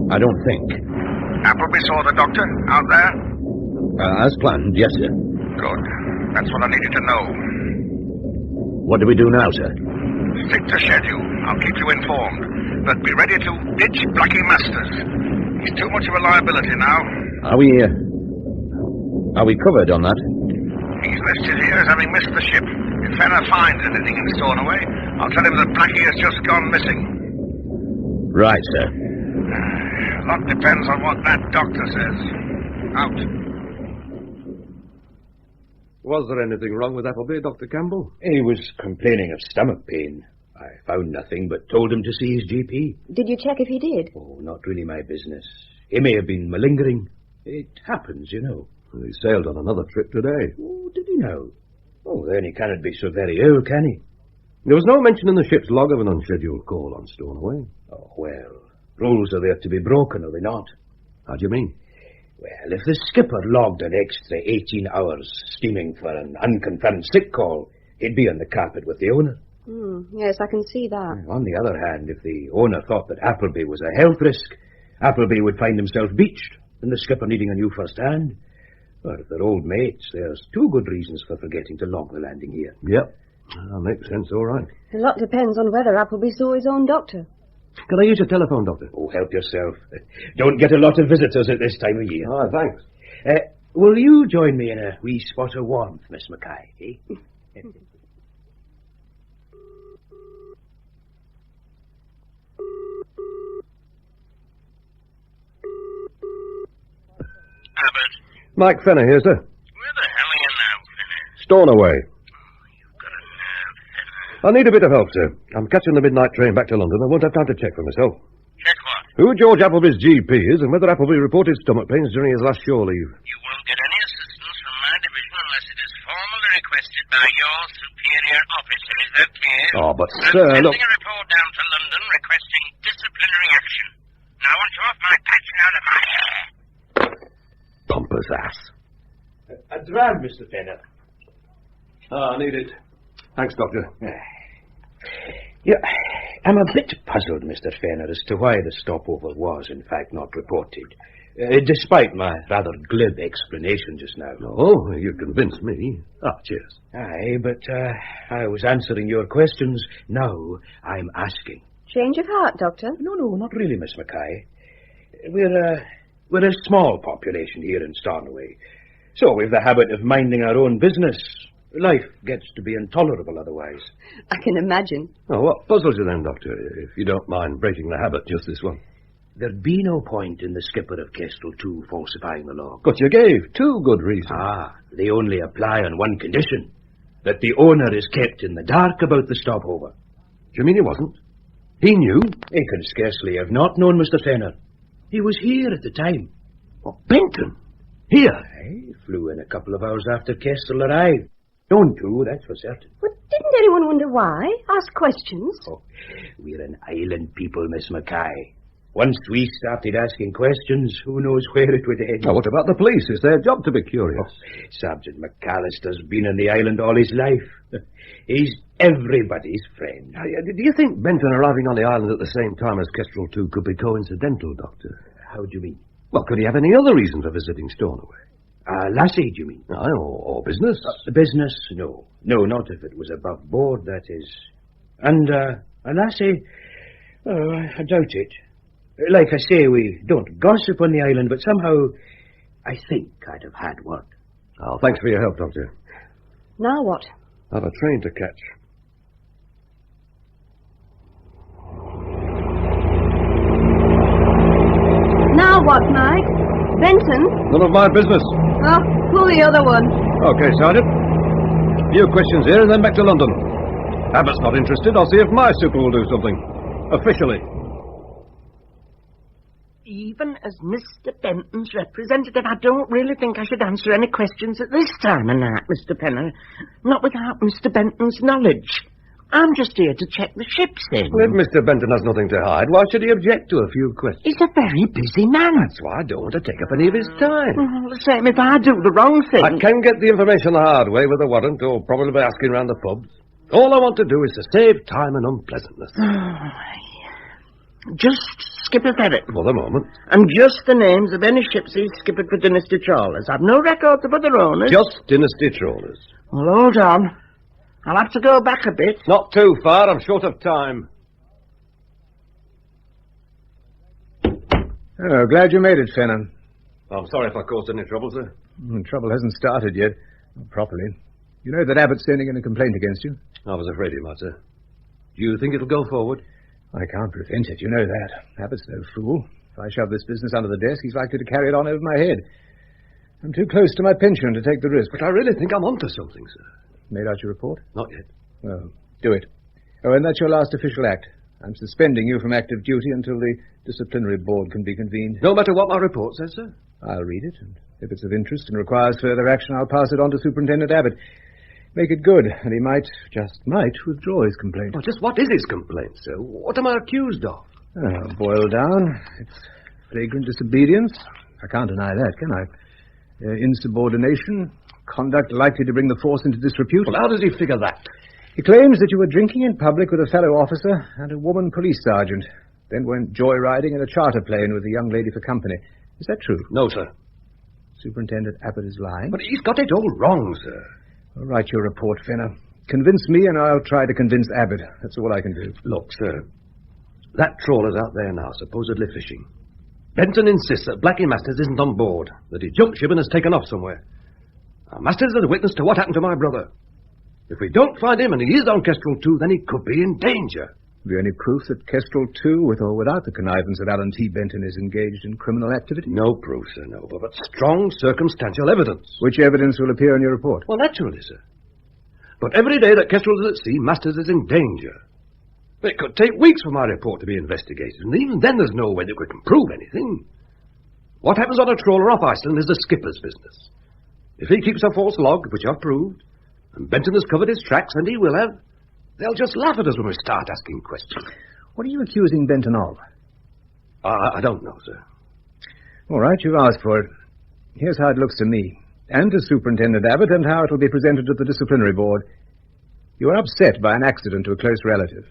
I don't think. Appleby saw the doctor out there? As planned, yes, sir. Good. That's what I needed to know. What do we do now, sir? Stick to schedule. I'll keep you informed. But be ready to ditch Blackie Masters. He's too much of a liability now. Are we covered on that? He's listed here as having missed the ship. If Fenner finds anything in Stornoway, I'll tell him that Blackie has just gone missing. Right, sir. A lot depends on what that doctor says. Out. Was there anything wrong with Appleby, Dr. Campbell? He was complaining of stomach pain. I found nothing, but told him to see his GP. Did you check if he did? Oh, not really my business. He may have been malingering. It happens, you know. Well, he sailed on another trip today. Oh, did he now? Oh, then he cannot be so very ill, can he? There was no mention in the ship's log of an unscheduled call on Stornoway. Oh, well, rules are there to be broken, are they not? How do you mean? Well, if the skipper logged an extra 18 hours steaming for an unconfirmed sick call, he'd be on the carpet with the owner. Yes, I can see that. On the other hand, if the owner thought that Appleby was a health risk, Appleby would find himself beached, and the skipper needing a new first hand. Well, if they're old mates, there's two good reasons for forgetting to log the landing here. Yep. That makes sense, all right. A lot depends on whether Appleby saw his own doctor. Can I use your telephone, Doctor? Oh, help yourself. Don't get a lot of visitors at this time of year. Ah, thanks. Will you join me in a wee spot of warmth, Miss McKay, eh? Abbott. Mike Fenner here, sir. Where the hell are you now, Fenner? Stornoway. You've got a nerve, Fenner. I need a bit of help, sir. I'm catching the midnight train back to London. I won't have time to check for myself. Check what? Who George Appleby's GP is and whether Appleby reported stomach pains during his last shore leave. You won't get any assistance from my division unless it is formally requested by your superior officer. Is that clear? Oh, but I'm sir, sending look... a report down to London requesting disciplinary action. Now I want you off my patch and out of my hair. Pompous ass. A dram, Mr. Fenner. I need it. Thanks, Doctor. Yeah, I'm a bit puzzled, Mr. Fenner, as to why the stopover was, in fact, not reported. Despite my rather glib explanation just now. Oh, you convinced me. Cheers. Aye, but I was answering your questions. Now I'm asking. Change of heart, Doctor? No, not really, Miss McKay. We're a small population here in Stornoway, so we've the habit of minding our own business. Life gets to be intolerable otherwise. I can imagine. Oh, what puzzles you then, Doctor, if you don't mind breaking the habit just this one? There'd be no point in the skipper of Kestrel 2 falsifying the log. But you gave two good reasons. They only apply on one condition, that the owner is kept in the dark about the stopover. Do you mean he wasn't? He knew? He could scarcely have not known, Mr. Fenner. He was here at the time. Oh, Benton? Here? He flew in a couple of hours after Kestrel arrived. Known to, that's for certain. But didn't anyone wonder why? Ask questions. Oh, we're an island people, Miss McKay. Once we started asking questions, who knows where it would end. Now, what about the police? It's their job to be curious. Oh, Sergeant McAllister's been on the island all his life. He's everybody's friend. Do you think Benton arriving on the island at the same time as Kestrel 2 could be coincidental, Doctor? How do you mean? Well, could he have any other reason for visiting Stornoway? Lassie, do you mean? Aye, or business? Business, no. No, not if it was above board, that is. And, a lassie, I doubt it. Like I say, we don't gossip on the island, but somehow I think I'd have had word. Oh, thanks for your help, Doctor. Now what? I've a train to catch. Now what, Mike? Benton? None of my business. Oh, pull the other one. Okay, Sergeant. A few questions here and then back to London. Abbott's not interested. I'll see if my super will do something. Officially. Even as Mr. Benton's representative, I don't really think I should answer any questions at this time of night, Mr. Fenner. Not without Mr. Benton's knowledge. I'm just here to check the ship's in. Well, if Mr. Benton has nothing to hide, why should he object to a few questions? He's a very busy man. That's why I don't want to take up any of his time. Well, the same if I do the wrong thing. I can get the information the hard way with a warrant, or probably by asking round the pubs. All I want to do is to save time and unpleasantness. Just skip a ferret. For the moment. And just the names of any ships he's skippered for Dynasty trawlers. I've no records of other owners. Just Dynasty trawlers. Well, hold on. I'll have to go back a bit. Not too far. I'm short of time. Oh, glad you made it, Fenner. I'm sorry if I caused any trouble, sir. Trouble hasn't started yet. Not properly. You know that Abbott's sending in a complaint against you? I was afraid he might, sir. Do you think it'll go forward? I can't prevent it, you know that. Abbott's no fool. If I shove this business under the desk, he's likely to carry it on over my head. I'm too close to my pension to take the risk. But I really think I'm onto something, sir. Made out your report? Not yet. Well, do it. Oh, and that's your last official act. I'm suspending you from active duty until the disciplinary board can be convened. No matter what my report says, sir? I'll read it, and if it's of interest and requires further action, I'll pass it on to Superintendent Abbott. Make it good, and he might, just might, withdraw his complaint. Well, just what is his complaint, sir? What am I accused of? Oh, boiled down, it's flagrant disobedience. I can't deny that, can I? Insubordination, conduct likely to bring the force into disrepute. Well, how does he figure that? He claims that you were drinking in public with a fellow officer and a woman police sergeant, then went joyriding in a charter plane with a young lady for company. Is that true? No, sir. Superintendent Abbott is lying? But he's got it all wrong, sir. I'll write your report, Fenner. Convince me and I'll try to convince Abbott. That's all I can do. Look, sir, that trawler's out there now, supposedly fishing. Benton insists that Blackie Masters isn't on board, that he jumped ship and has taken off somewhere. Now, Masters is a witness to what happened to my brother. If we don't find him and he is on Kestrel 2, then he could be in danger. Have you any proof that Kestrel 2, with or without the connivance of Allan T. Benton, is engaged in criminal activity? No proof, sir, no, but strong circumstantial evidence. Which evidence will appear in your report? Well, naturally, sir. But every day that Kestrel is at sea, Masters is in danger. It could take weeks for my report to be investigated, and even then there's no way that we can prove anything. What happens on a trawler off Iceland is the skipper's business. If he keeps a false log, which I've proved, and Benton has covered his tracks, and he will have, they'll just laugh at us when we start asking questions. What are you accusing Benton of? I don't know, sir. All right, you've asked for it. Here's how it looks to me, and to Superintendent Abbott, and how it will be presented to the disciplinary board. You were upset by an accident to a close relative.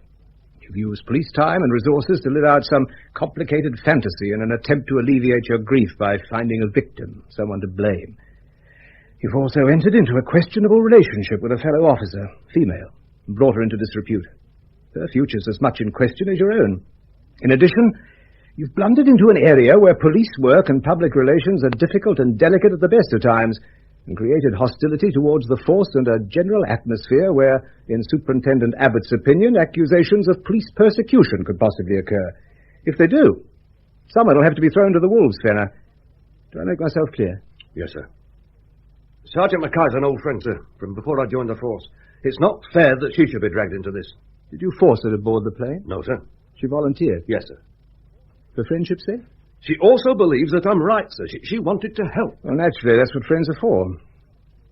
You've used police time and resources to live out some complicated fantasy in an attempt to alleviate your grief by finding a victim, someone to blame. You've also entered into a questionable relationship with a fellow officer, female, and brought her into disrepute. Her future's as much in question as your own. In addition, you've blundered into an area where police work and public relations are difficult and delicate at the best of times, and created hostility towards the force and a general atmosphere where, in Superintendent Abbott's opinion, accusations of police persecution could possibly occur. If they do, someone will have to be thrown to the wolves, Fenner. Do I make myself clear? Yes, sir. Sergeant McKay's an old friend, sir, from before I joined the force. It's not fair that she should be dragged into this. Did you force her to board the plane? No, sir. She volunteered? Yes, sir. For friendship's sake? She also believes that I'm right, sir. She wanted to help. Well, naturally, that's what friends are for.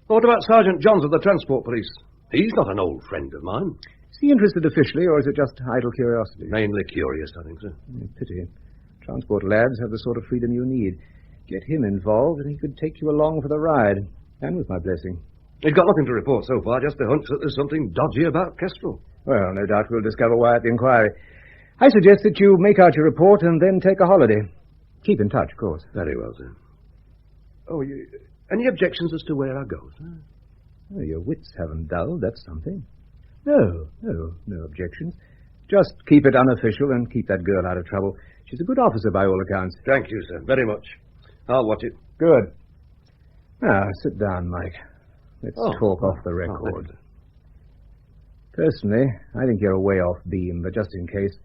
What about Sergeant Johns of the Transport Police? He's not an old friend of mine. Is he interested officially, or is it just idle curiosity? Mainly curious, I think, sir. Pity. Transport lads have the sort of freedom you need. Get him involved, and he could take you along for the ride. And with my blessing. He's got nothing to report so far, just a hunch that there's something dodgy about Kestrel. Well, no doubt we'll discover why at the inquiry. I suggest that you make out your report and then take a holiday. Keep in touch, of course. Very well, sir. Oh, any objections as to where I go, sir? Oh, your wits haven't dulled, that's something. No objections. Just keep it unofficial and keep that girl out of trouble. She's a good officer by all accounts. Thank you, sir, very much. I'll watch it. Good. Now, sit down, Mike. Let's talk off the record. Personally, I think you're a way off beam, but just in case,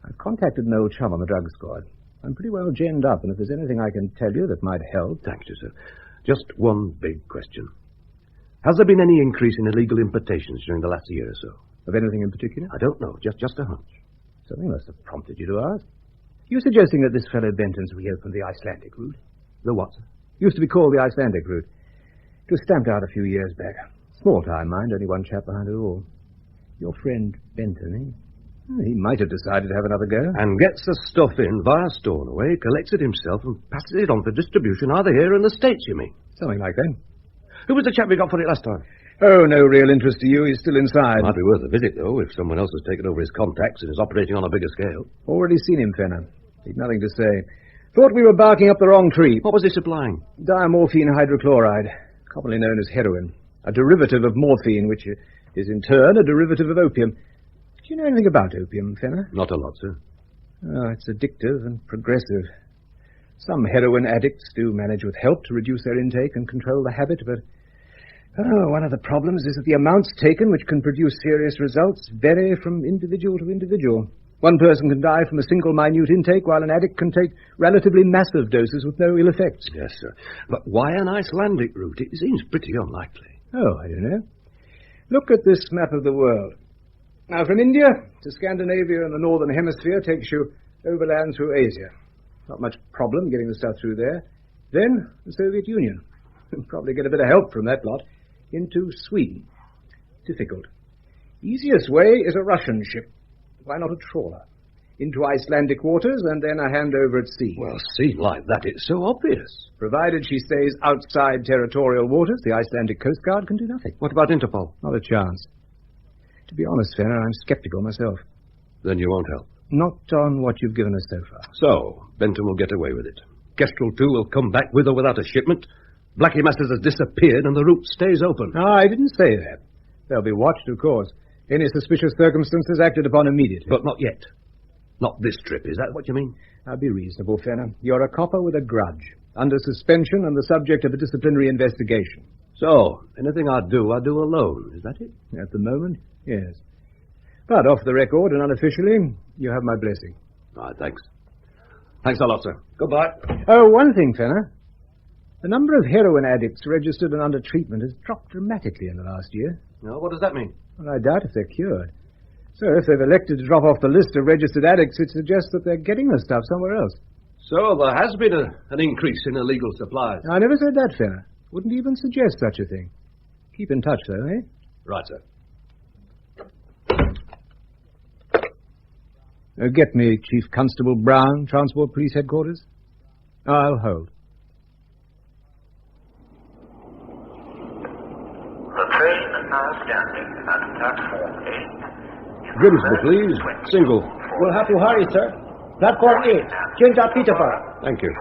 I've contacted an old chum on the drug squad. I'm pretty well ginned up, and if there's anything I can tell you that might help... Thank you, sir. Just one big question. Has there been any increase in illegal importations during the last year or so? Of anything in particular? I don't know, just a hunch. Something must have prompted you to ask. You're suggesting that this fellow Benton's reopened the Icelandic route? The what, sir? Used to be called the Icelandic route. It was stamped out a few years back. Small time, mind, only one chap behind it all. Your friend Benton, eh? He might have decided to have another go. And gets the stuff in via Stornoway, collects it himself, and passes it on for distribution either here or in the States, you mean? Something like that. Who was the chap we got for it last time? Oh, no real interest to you. He's still inside. Might be worth a visit, though, if someone else has taken over his contacts and is operating on a bigger scale. Already seen him, Fenner. He'd nothing to say. Thought we were barking up the wrong tree. What was he supplying? Diamorphine hydrochloride, commonly known as heroin. A derivative of morphine, which is in turn a derivative of opium. Do you know anything about opium, Fenner? Not a lot, sir. Oh, it's addictive and progressive. Some heroin addicts do manage with help to reduce their intake and control the habit, but one of the problems is that the amounts taken, which can produce serious results, vary from individual to individual. One person can die from a single minute intake, while an addict can take relatively massive doses with no ill effects. Yes, sir. But why an Icelandic route? It seems pretty unlikely. Oh, I don't know. Look at this map of the world. Now, from India to Scandinavia and the Northern Hemisphere takes you overland through Asia. Not much problem getting the stuff through there. Then, the Soviet Union. Probably get a bit of help from that lot. Into Sweden. Difficult. Easiest way is a Russian ship. Why not a trawler? Into Icelandic waters and then a handover at sea. Well, seen like that, it's so obvious. Provided she stays outside territorial waters, the Icelandic Coast Guard can do nothing. What about Interpol? Not a chance. To be honest, Fenner, I'm sceptical myself. Then you won't help? Not on what you've given us so far. So, Benton will get away with it. Kestrel, too, will come back with or without a shipment. Blackie Masters has disappeared and the route stays open. No, I didn't say that. They'll be watched, of course. Any suspicious circumstances acted upon immediately. But not yet. Not this trip, is that what you mean? Now, be reasonable, Fenner. You're a copper with a grudge, under suspension and the subject of a disciplinary investigation. So, anything I do alone, is that it? At the moment, yes. But off the record and unofficially, you have my blessing. All right, thanks. Thanks a lot, sir. Goodbye. Oh, one thing, Fenner. The number of heroin addicts registered and under treatment has dropped dramatically in the last year. No, what does that mean? Well, I doubt if they're cured. So if they've elected to drop off the list of registered addicts, it suggests that they're getting the stuff somewhere else. So there has been an increase in illegal supplies. I never said that, Fenner. Wouldn't even suggest such a thing. Keep in touch, though, eh? Right, sir. Get me Chief Constable Brown, Transport Police Headquarters. I'll hold. The train is now standing at platform 8. Grimsby, please. Single. We'll have to hurry, sir. Platform 8. Change up Peterborough. Thank you.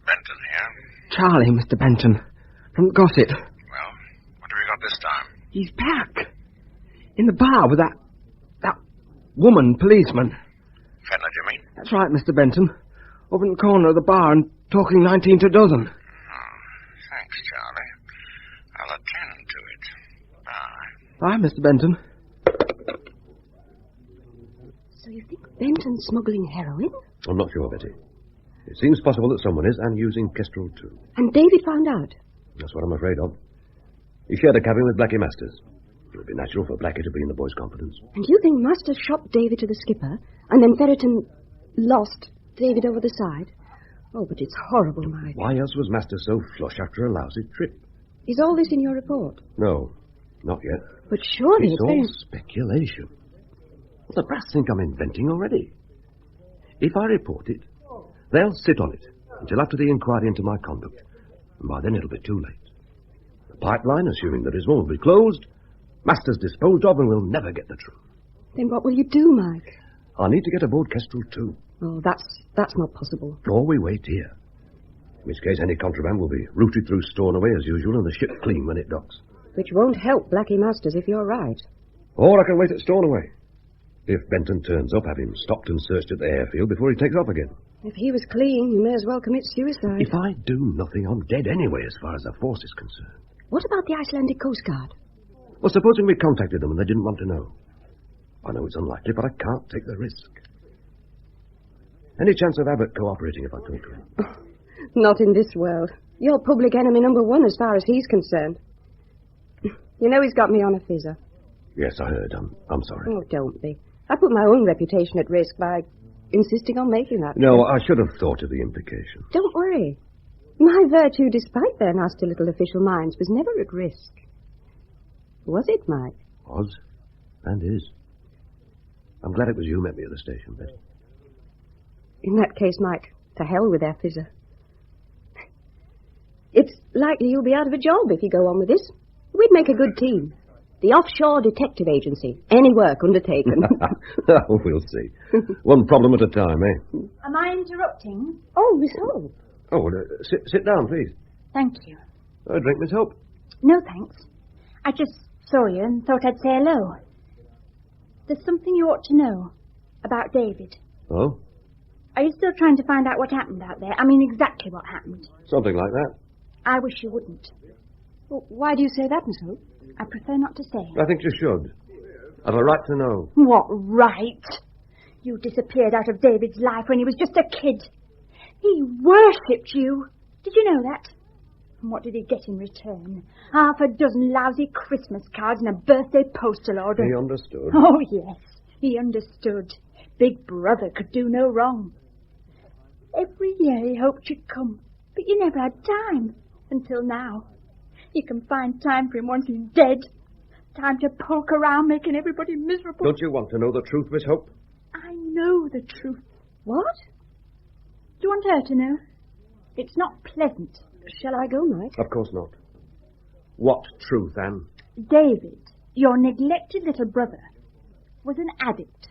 Benton here. Charlie, Mr. Benton. From Gossett. Well, what have we got this time? He's back. In the bar with that woman policeman. Fenner, do you mean? That's right, Mr. Benton. Over in the corner of the bar and talking 19 to a dozen. Thanks, Charlie. I'll attend to it. Bye. Bye, Mr. Benton. So you think Benton's smuggling heroin? I'm not sure, Betty. It seems possible that someone is, and using Kestrel too. And David found out? That's what I'm afraid of. He shared a cabin with Blackie Masters. It would be natural for Blackie to be in the boy's confidence. And you think Masters shot David to the skipper, and then Ferraton lost David over the side? Oh, but it's horrible, Mike. Why else was Masters so flush after a lousy trip? Is all this in your report? No, not yet. But surely it's all very... speculation. The brass think I'm inventing already. If I report it, they'll sit on it until after the inquiry into my conduct. And by then it'll be too late. The pipeline, assuming there is one, will be closed, Masters disposed of, and we'll never get the truth. Then what will you do, Mike? I need to get aboard Kestrel too. Oh, that's not possible. Or we wait here. In which case any contraband will be routed through Stornoway as usual and the ship clean when it docks. Which won't help Blackie Masters if you're right. Or I can wait at Stornoway. If Benton turns up, have him stopped and searched at the airfield before he takes off again. If he was clean, you may as well commit suicide. If I do nothing, I'm dead anyway as far as the force is concerned. What about the Icelandic Coast Guard? Well, supposing we contacted them and they didn't want to know. I know it's unlikely, but I can't take the risk. Any chance of Abbott cooperating if I talk to him? Not in this world. You're public enemy number one as far as he's concerned. You know he's got me on a fizzer. Yes, I heard. I'm sorry. Oh, don't be. I put my own reputation at risk by insisting on making that. No, I should have thought of the implication. Don't worry. My virtue, despite their nasty little official minds, was never at risk. Was it, Mike? Was. And is. I'm glad it was you met me at the station, Betty. In that case, Mike, To hell with their fizzer. It's likely you'll be out of a job if you go on with this. We'd make a good team. The Offshore Detective Agency. Any work undertaken. Oh, we'll see. One problem at a time, eh? Am I interrupting? Oh, Miss Hope. Oh, sit down, please. Thank you. A drink, Miss Hope? No, thanks. I just saw you and thought I'd say hello. There's something you ought to know about David. Oh? Are you still trying to find out what happened out there? I mean, exactly what happened. Something like that. I wish you wouldn't. Well, why do you say that, Miss Hope? I prefer not to say. I think you should. I've a right to know. What right? You disappeared out of David's life when he was just a kid. He worshipped you. Did you know that? And what did he get in return? 6 lousy Christmas cards and a birthday postal order. He understood. Oh, yes, he understood. Big Brother could do no wrong. Every year he hoped you'd come, but you never had time. Until now. You can find time for him once he's dead. Time to poke around making everybody miserable. Don't you want to know the truth, Miss Hope? I know the truth. What? Do you want her to know? It's not pleasant. Shall I go, Mike? Of course not. What truth, Anne? David, your neglected little brother, was an addict.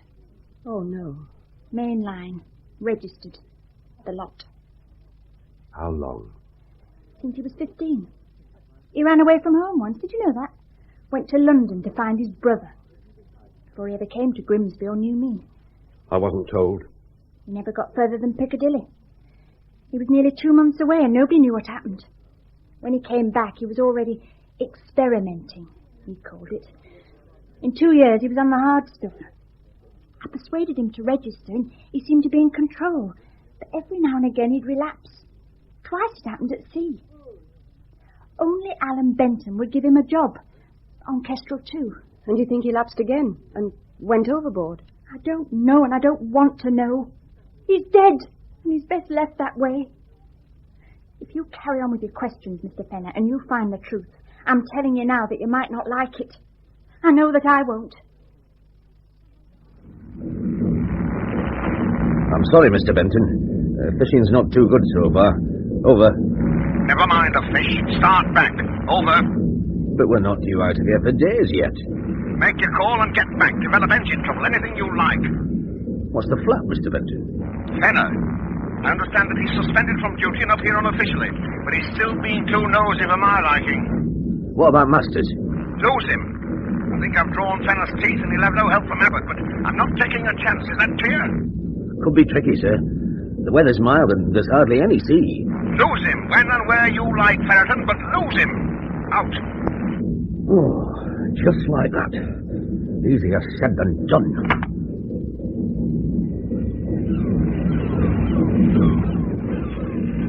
Oh, no. Mainline. Registered. The lot. How long? Since he was 15. He ran away from home once. Did you know that? Went to London to find his brother. Before he ever came to Grimsby or knew me. I wasn't told. He never got further than Piccadilly. He was nearly 2 months away and nobody knew what happened. When he came back, he was already experimenting, he called it. In 2 years, he was on the hard stuff. I persuaded him to register and he seemed to be in control. But every now and again, he'd relapse. Twice it happened at sea. Only Allan Benton would give him a job on Kestrel too. And you think he lapsed again and went overboard? I don't know and I don't want to know. He's dead and he's best left that way. If you carry on with your questions, Mr. Fenner, and you find the truth, I'm telling you now that you might not like it. I know that I won't. I'm sorry, Mr. Benton. Fishing's not too good so far. Over. Never mind the fish. Start back. Over. But we're not due out of here for days yet. Make your call and get back. Develop engine trouble. Anything you like. What's the flat, Mr. Benton? Fenner. I understand that he's suspended from duty and up here unofficially, but he's still being too nosy for my liking. What about Masters? Lose him. I think I've drawn Fenner's teeth and he'll have no help from Abbott, but I'm not taking a chance. Is that clear? Could be tricky, sir. The weather's mild and there's hardly any sea. Lose him when and where you like, Ferraton, but lose him. Out. Oh, just like that. Easier said than done.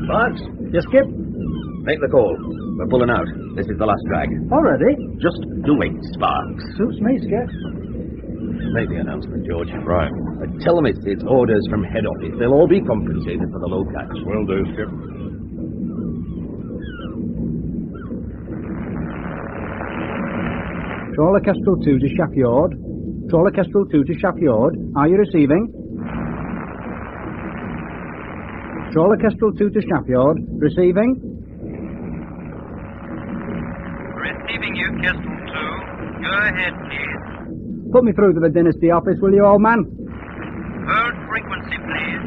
Sparks, you skip? Make the call. We're pulling out. This is the last drag. Already? Just do it, Sparks. Suits me, Skip. Make the announcement, George. Right. Tell them it's orders from head office. They'll all be compensated for the low catch. Will do, Skip. Trawler Kestrel 2 to Shaft Yard. Trawler Kestrel 2 to Shaft Yard. Are you receiving? Trawler Kestrel 2 to Shaft Yard. Receiving? Receiving you, Kestrel 2. Go ahead, please. Put me through to the Dynasty office, will you, old man? Hold frequency, please.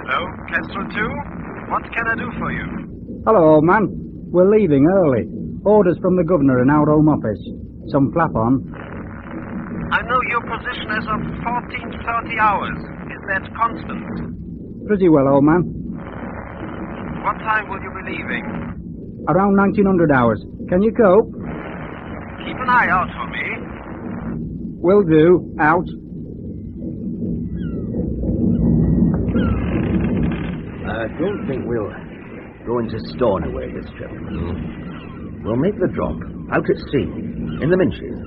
Hello, Kestrel 2. What can I do for you? Hello, old man. We're leaving early. Orders from the governor in our home office. Some flap on. I know your position is of 14:30 hours. Is that constant? Pretty well, old man. What time will you be leaving? Around 1900 hours. Can you cope? Keep an eye out for me. Will do. Out. I don't think we'll go into Stornoway this trip. We'll make the drop out at sea, in the Minches,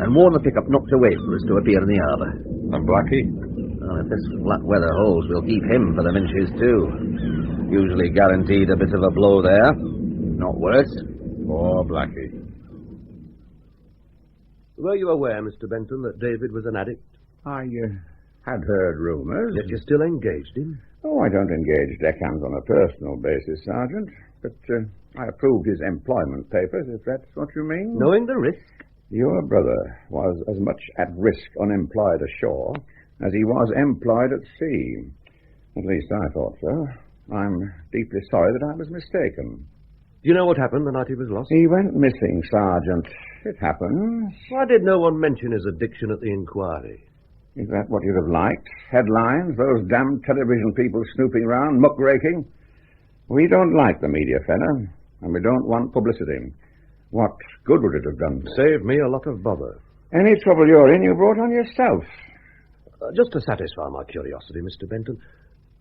and warn the pickup not to wait for us to appear in the harbour. And Blackie? Well, if this flat weather holds, we'll keep him for the Minches too. Usually guaranteed a bit of a blow there. Not worse. Poor Blackie. Were you aware, Mr. Benton, that David was an addict? I Had heard rumours. Yet you're still engaged him? Oh, I don't engage deckhands on a personal basis, Sergeant. But I approved his employment papers, if that's what you mean. Knowing the risk? Your brother was as much at risk unemployed ashore as he was employed at sea. At least I thought so. I'm deeply sorry that I was mistaken. Do you know what happened the night he was lost? He went missing, Sergeant. It happens. Why did no one mention his addiction at the inquiry? Is that what you'd have liked? Headlines? Those damned television people snooping round, muckraking? We don't like the media, Fenner, and we don't want publicity. What good would it have done? Saved me a lot of bother. Any trouble you're in, you brought on yourself. Just to satisfy my curiosity, Mr. Benton,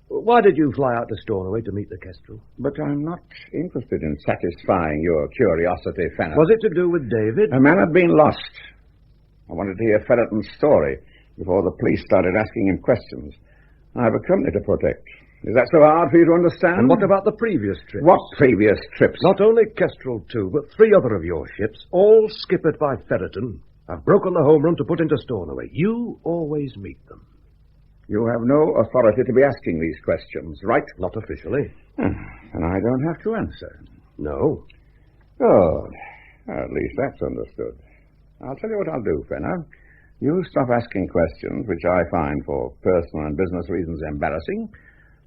why did you fly out to Stornoway to meet the Kestrel? But I'm not interested in satisfying your curiosity, Fenner. Was it to do with David? A man had been lost. I wanted to hear Ferraton's story before the police started asking him questions. I have a company to protect. Is that so hard for you to understand? And what about the previous trips? What previous trips? Not only Kestrel, too, but 3 other of your ships, all skippered by Ferraton, have broken the home run to put into Stornoway. You always meet them. You have no authority to be asking these questions, right? Not officially. And I don't have to answer. No. Good. At least that's understood. I'll tell you what I'll do, Fenner. You stop asking questions, which I find for personal and business reasons embarrassing,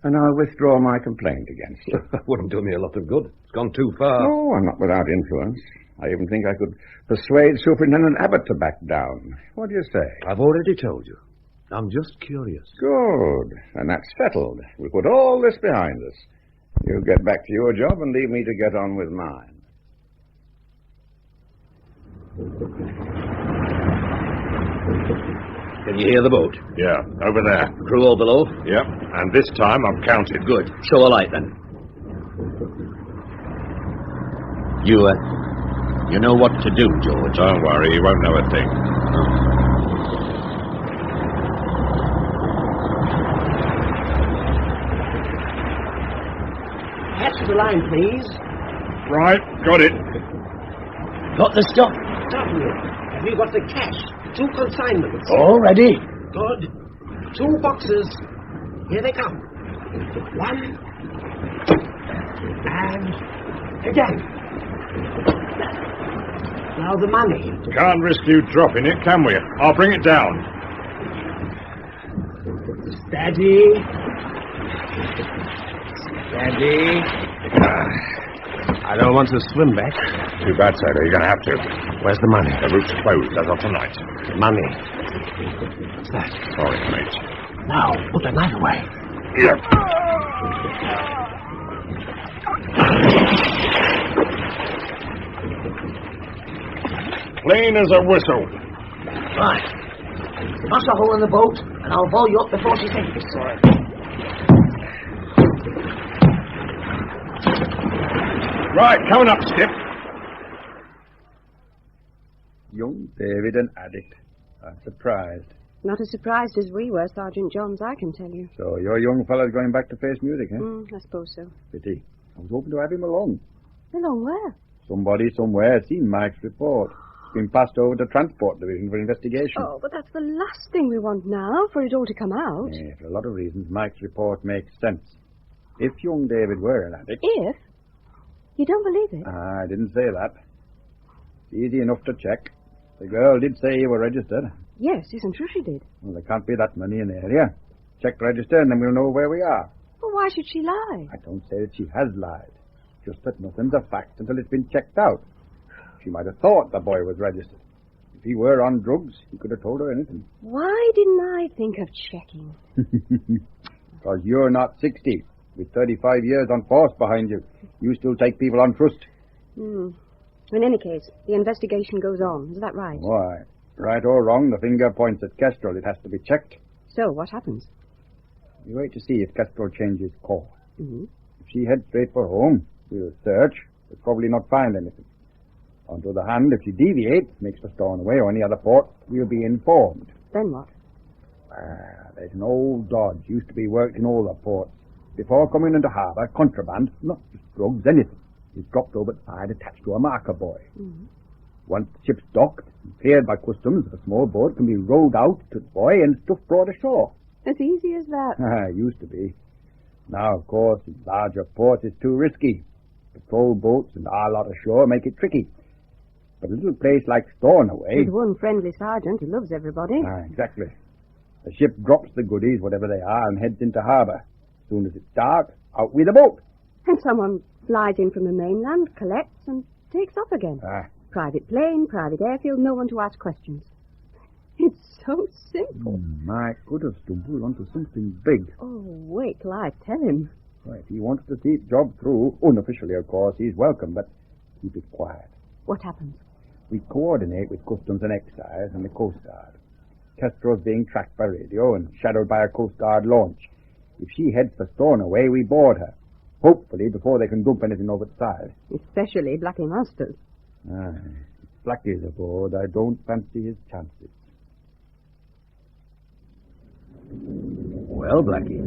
and I'll withdraw my complaint against you. That wouldn't do me a lot of good. It's gone too far. Oh, I'm not without influence. I even think I could persuade Superintendent Abbott to back down. What do you say? I've already told you. I'm just curious. Good. And that's settled. We'll put all this behind us. You get back to your job and leave me to get on with mine. Can you hear the boat? Yeah, over there. Crew all below? Yep, and this time I've counted. Good. Show a light, then. You know what to do, George. Don't worry, he won't know a thing. Catch the line, please. Right, got it. Got the stuff? W. Have you got the cash? 2 consignments. All ready. Good. 2 boxes. Here they come. 1. And again. Now the money. Can't risk you dropping it, can we? I'll bring it down. Steady. Steady. I don't want to swim back. Too bad, sailor. You're going to have to. Where's the money? The route's closed as of tonight. Money. What's that? Sorry, mate. Now, put the knife away. Yep. Clean as a whistle. Right. Smash a hole in the boat, and I'll haul you up before she sinks. Sorry. Right, coming up, Skip. Young David, an addict. I'm surprised. Not as surprised as we were, Sergeant Johns, I can tell you. So your young fella's going back to face music, eh? I suppose so. Pity. I was hoping to have him along. Along where? Somebody somewhere has seen Mike's report. It's been passed over to Transport Division for investigation. Oh, but that's the last thing we want now, for it all to come out. Yeah, for a lot of reasons, Mike's report makes sense. If young David were an addict... If? You don't believe it? I didn't say that. It's easy enough to check. The girl did say you were registered. Yes, isn't true she did. Well, there can't be that many in the area. Check register and then we'll know where we are. Well, why should she lie? I don't say that she has lied. Just that nothing's a fact until it's been checked out. She might have thought the boy was registered. If he were on drugs, he could have told her anything. Why didn't I think of checking? Because you're not 60. With 35 years on force behind you, you still take people on trust. In any case, the investigation goes on. Is that right? Why? Right or wrong, the finger points at Kestrel. It has to be checked. So, what happens? You wait to see if Kestrel changes course. Mm-hmm. If she heads straight for home, we'll search, but probably not find anything. On the other hand, if she deviates, makes for Stornoway or any other port, we'll be informed. Then what? There's an old dodge used to be worked in all the ports. Before coming into harbour, contraband, not just drugs, anything, is dropped over the side attached to a marker buoy. Mm-hmm. Once the ship's docked and cleared by customs, a small boat can be rowed out to the buoy and stuff brought ashore. As easy as that. Used to be. Now, of course, in larger ports it's too risky. Patrol boats and our lot ashore make it tricky. But a little place like Stornoway... With one friendly sergeant who loves everybody. Exactly. The ship drops the goodies, whatever they are, and heads into harbour. As soon as it's dark, out with the boat. And someone flies in from the mainland, collects, and takes off again. Private plane, private airfield, no one to ask questions. It's so simple. I could have stumbled onto something big. Oh, wait till I tell him. Well, if he wants to see the job through, unofficially, of course, he's welcome, but keep it quiet. What happens? We coordinate with Customs and Excise and the Coast Guard. Castro's being tracked by radio and shadowed by a Coast Guard launch. If she heads for Stornoway, we board her. Hopefully before they can dump anything over the side. Especially Blackie Masters. If Blackie's aboard, I don't fancy his chances. Well, Blackie,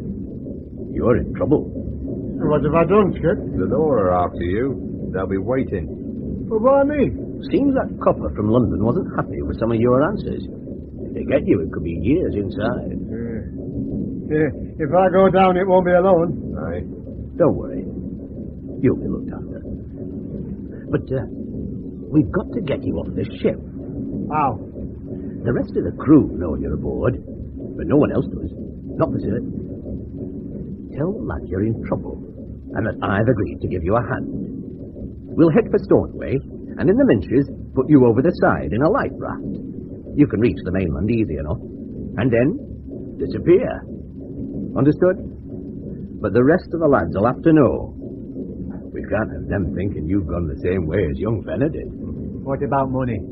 you're in trouble. What have I done, Skip? The law are after you. They'll be waiting. Well, why me? Seems that copper from London wasn't happy with some of your answers. If they get you, it could be years inside. If I go down, it won't be alone. Aye. Don't worry. You'll be looked after. But, we've got to get you off this ship. How? The rest of the crew know you're aboard, but no one else does. Not for certain. Tell the lad you're in trouble, and that I've agreed to give you a hand. We'll head for Stornoway, and in the Minches, put you over the side in a light raft. You can reach the mainland easy enough, and then disappear. Understood? But the rest of the lads will have to know. We can't have them thinking you've gone the same way as young Fenner did. What about money?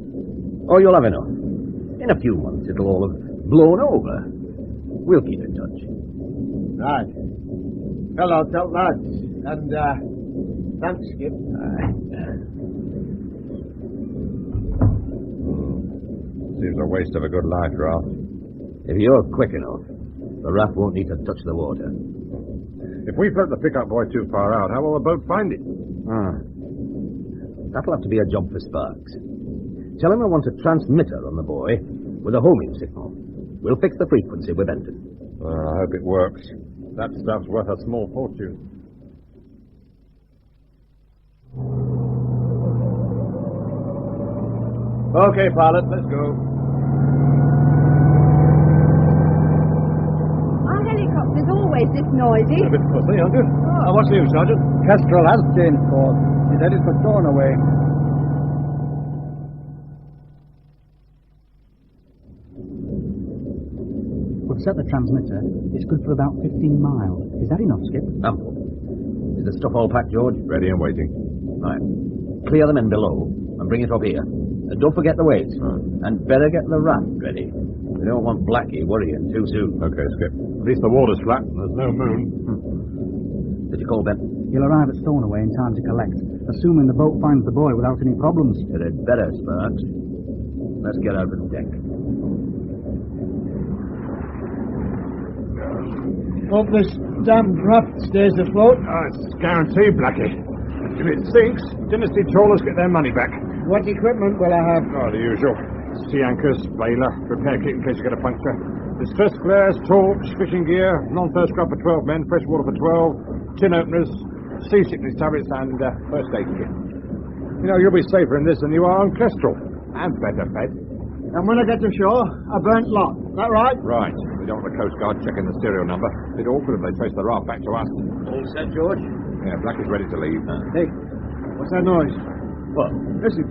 Oh, you'll have enough. In a few months, it'll all have blown over. We'll keep in touch. Right. Hello, tell lads. And, thanks, Skip. Seems a waste of a good life raft. If you're quick enough, the raft won't need to touch the water. If we float the pickup boy too far out, how will the boat find it? That'll have to be a job for Sparks. Tell him I want a transmitter on the boy with a homing signal. We'll fix the frequency with Benton. Well, I hope it works. That stuff's worth a small fortune. Okay, pilot, let's go. Our helicopter's always this noisy. A bit fussy, aren't you? Oh, what's new, Sergeant? Kestrel has changed course. She's headed for Stornoway. We've set the transmitter. It's good for about 15 miles. Is that enough, Skip? Ample. Is the stuff all packed, George? Ready and waiting. Right. Clear the men below and bring it up here. And don't forget the weights. And better get the raft ready. We don't want Blackie worrying too soon. Okay, Skip. At least the water's flat and there's no moon. Did you call Ben? He'll arrive at Stornoway in time to collect, assuming the boat finds the boy without any problems. It had better, Sparks. Let's get out on deck. Hope this damn raft stays afloat. It's guaranteed, Blackie. If it sinks, Dynasty trawlers get their money back. What equipment will I have? Oh, the usual. Sea anchors, bailer, repair kit in case you get a puncture. Distress flares, torch, fishing gear, non-thirst grub for 12 men, fresh water for 12, tin openers, seasickness tablets, and first aid kit. You know, you'll be safer in this than you are on Kestrel. And better fed. And when I get to shore, a burnt lot. That right? Right. We don't want the Coast Guard checking the serial number. It'd be awkward if they trace the raft back to us. All set, George? Yeah, Blackie's ready to leave. Hey, what's that noise? What? Listen.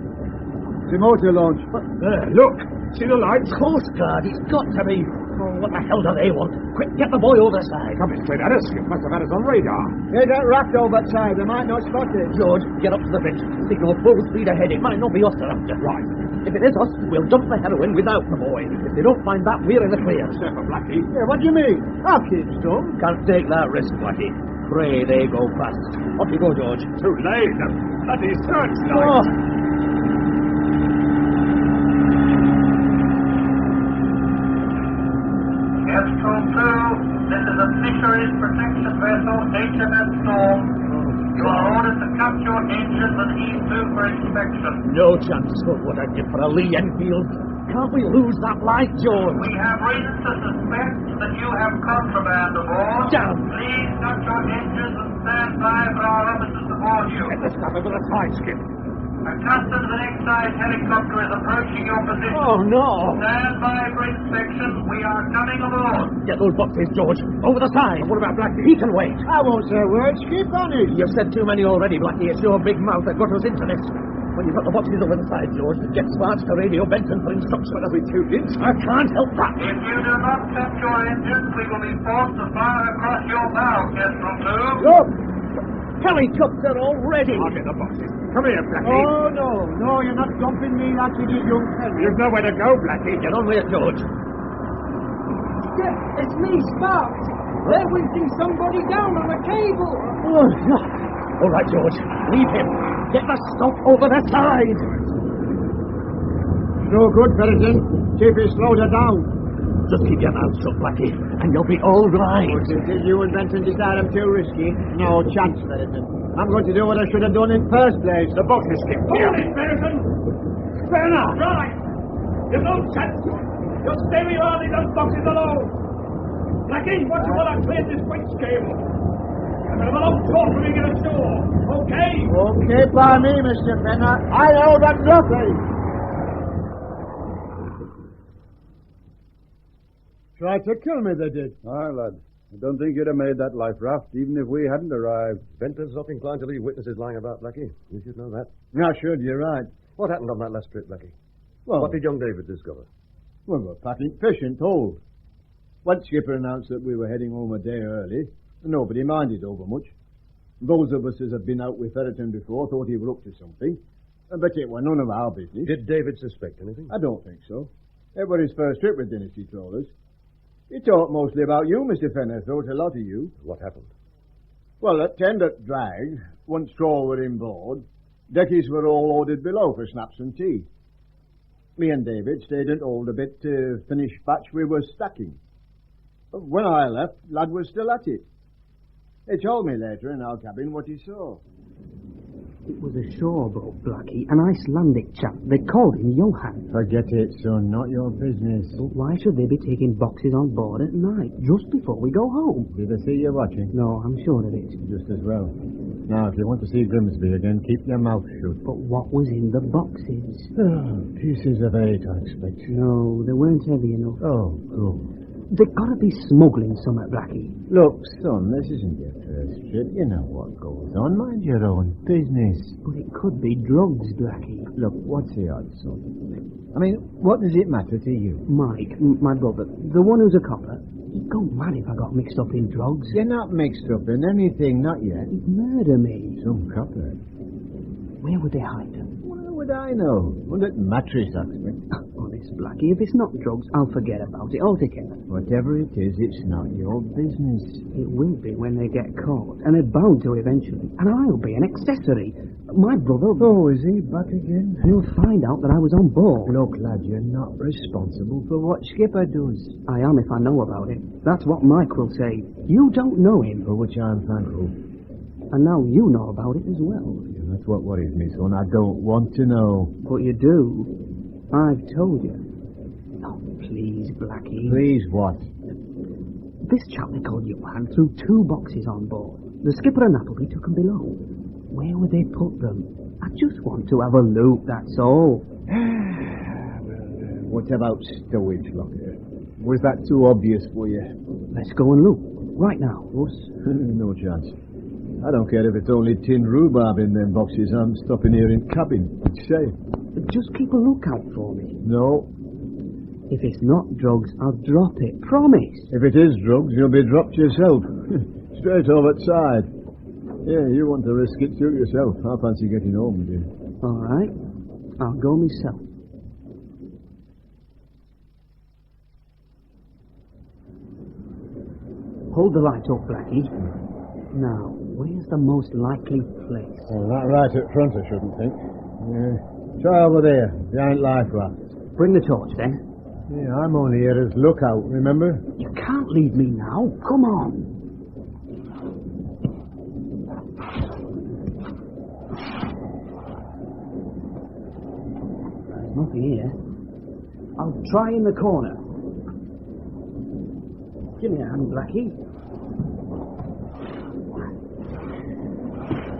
It's a motor launch. There, look. See the lights? Coast Guard, it's got to be. Oh, what the hell do they want? Quick, get the boy over the side. Coming straight at us. It must have had us on radar. Hey, that raft over that side. They might not spot it. George, get up to the bridge. Signal full speed ahead. It might not be us they're after. Right. If it is us, we'll dump the heroin without the boy. If they don't find that, we're in the clear. Except for Blackie. Yeah, what do you mean? I'll keep stum. Can't take that risk, Blackie. Pray they go fast. Off you go, George. Too late. The bloody searchlight. Oh. Kestrel 2, this is a fisheries protection vessel, HMS Storm. You are ordered to cut your engines and heave to for inspection. No chance of what I'd give for a Lee Enfield. Can't we lose that light, George? We have reason to suspect that you have contraband aboard. Damn. Please cut your engines and stand by for our officers aboard you. Get the stuff into the side skip. A customs and excise helicopter is approaching your position. Oh, no. Stand by for inspection. We are coming aboard. Get those boxes, George. Over the side. What about Blackie? He can wait. I won't say a word. Keep on it. You've said too many already, Blackie. It's your big mouth that got us into this. When you've got the boxes over the side, George, get Smart to radio Benton for instructions every 2 minutes. I can't help that. If you do not cut your engines, we will be forced to fire across your bow, Kestrel 2. Look! Helicopter already! I'll get the boxes. Come here, Blackie. Oh, no. No, you're not dumping me like you did young Fenner. You've nowhere to go, Blackie. Get on with it, George. Yeah, it's me, Sparks. They're winching somebody down on a cable. Oh, no. All right, George. Leave him. Get the stuff over the side. No good, Ferraton. See if he slows her down. Just keep your mouth shut, Blackie, and you'll be all right. Did you and Benton decide I'm too risky? No chance, Ferraton. I'm going to do what I should have done in first place. The box is skipped. Hold it, Ferraton! Fenner! Right. You've no chance. Just stay where you are, leave those boxes alone. Blackie, what you want to clear this winch cable? I'm going to have a long talk when we get ashore. Okay? Okay by me, Mr. Fenner. I know that nothing. Tried to kill me, they did. Aye, lad. I don't think you'd have made that life raft, even if we hadn't arrived. Benton's not inclined to leave witnesses lying about, Blackie. You should know that. I should, you're right. What happened on that last trip, Blackie? Well, What did young David discover? Well, we're packing fish and told. When skipper announced that we were heading home a day early, nobody minded over much. Those of us as have been out with Ferraton before thought he were up to something, but it were none of our business. Did David suspect anything? I don't think so. It was his first trip with Dynasty trawlers. He talked mostly about you, Mr. Fenner. Thought a lot of you. What happened? Well, at 10 at drag, once straw were inboard, Deckies were all ordered below for snaps and tea. Me and David stayed at hold a bit to finish batch we were stacking. When I left, lad was still at it. He told me later in our cabin what he saw. It was a shoreboat, Blackie, an Icelandic chap. They called him Johann. Forget it, son. Not your business. But why should they be taking boxes on board at night, just before we go home? Did they see you watching? No, I'm sure of it. Just as well. Now, if you want to see Grimsby again, keep your mouth shut. But what was in the boxes? Pieces of 8, I expect. No, they weren't heavy enough. Oh, cool. They've got to be smuggling some at Blackie. Look, son, this isn't your first trip. You know what goes on. Mind your own business. But it could be drugs, Blackie. Look, what's the odds, son? I mean, what does it matter to you? Mike, my brother, the one who's a copper, he'd go mad if I got mixed up in drugs. You're not mixed up in anything, not yet. He'd murder me. Some copper. Where would they hide them? How would I know? Under mattress, I expect. Honest, Blackie, if it's not drugs, I'll forget about it altogether. Whatever it is, it's not your business. It will be when they get caught, and they're bound to eventually. And I'll be an accessory. My brother... Oh, is he back again? He'll find out that I was on board. Look, lad, you're not responsible for what Skipper does. I am if I know about it. That's what Mike will say. You don't know him. For which I'm thankful. And now you know about it as well. Yeah, that's what worries me, son. I don't want to know. But you do. I've told you. Oh, please, Blackie. Please what? This chap they called Johann threw 2 boxes on board. The skipper and Appleby took them below. Where would they put them? I just want to have a look, that's all. What about stowage locker? Was that too obvious for you? Let's go and look. Right now. No chance. I don't care if it's only tin rhubarb in them boxes. I'm stopping here in cabin. Say. Just keep a lookout for me. No. If it's not drugs, I'll drop it. Promise. If it is drugs, you'll be dropped yourself. Straight over the side. Yeah, you want to risk it, suit yourself. I fancy getting home with you. All right. I'll go myself. Hold the light up, Blackie. Now, where's the most likely place? Well, that right at front, I shouldn't think. Yeah. Try over there, behind life raft. Bring the torch, then. Yeah, I'm only here as lookout, remember? You can't leave me now. Come on. Nothing here. I'll try in the corner. Give me a hand, Blackie.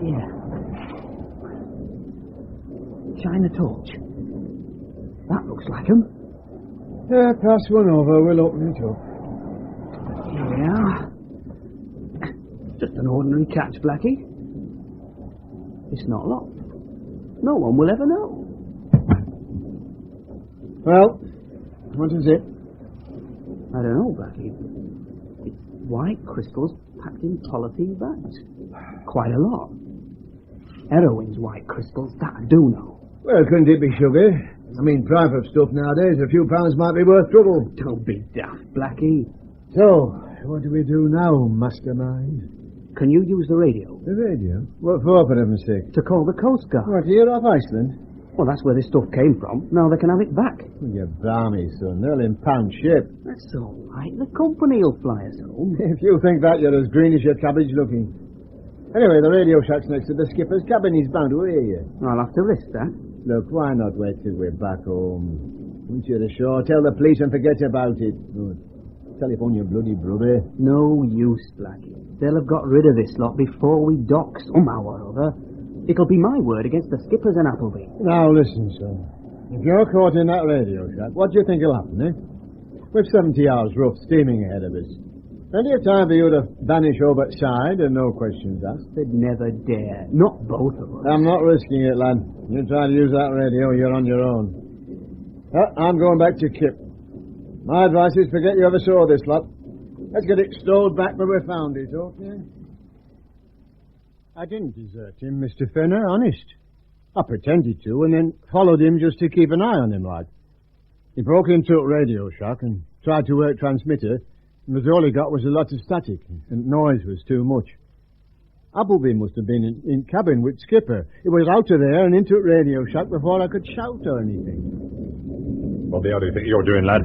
Here. Shine a torch. That looks like 'em. Yeah, pass one over. We'll open it up. Here we are. Just an ordinary catch, Blackie. It's not locked. No one will ever know. Well, what is it? I don't know, Blackie. It's white crystals packed in polythene bags. Quite a lot. Heroin's white crystals, that I do know. Well, couldn't it be sugar? I mean, private stuff nowadays, a few pounds might be worth trouble. Don't be daft, Blackie. So, what do we do now, mastermind? Can you use the radio? The radio? What for heaven's sake? To call the Coast Guard. What, here off Iceland? Well, that's where this stuff came from. Now they can have it back. Well, you're balmy, son. They'll impound ship. That's all right. The company will fly us home. If you think that, you're as green as your cabbage looking. Anyway, the radio shack's next to the skipper's cabin. He's bound to hear you. I'll have to risk that. Look, why not wait till we're back home? Once you're ashore, tell the police and forget about it. Good. Telephone your bloody brother. No use, Blackie. They'll have got rid of this lot before we dock somehow or other. It'll be my word against the skippers and Appleby. Now listen, son. If you're caught in that radio shack, what do you think will happen, eh? We've 70 hours rough steaming ahead of us. Plenty of time for you to vanish over side and no questions asked. They'd never dare. Not both of us. I'm not risking it, lad. You try to use that radio, you're on your own. I'm going back to Kip. My advice is forget you ever saw this lot. Let's get it stowed back where we found it, okay? I didn't desert him, Mr. Fenner, honest. I pretended to, and then followed him just to keep an eye on him, like. He broke into a radio shack and tried to work transmitter, and all he got was a lot of static, and noise was too much. Appleby must have been in cabin with Skipper. It was out of there and into a radio shack before I could shout or anything. What the hell do you think you're doing, lad?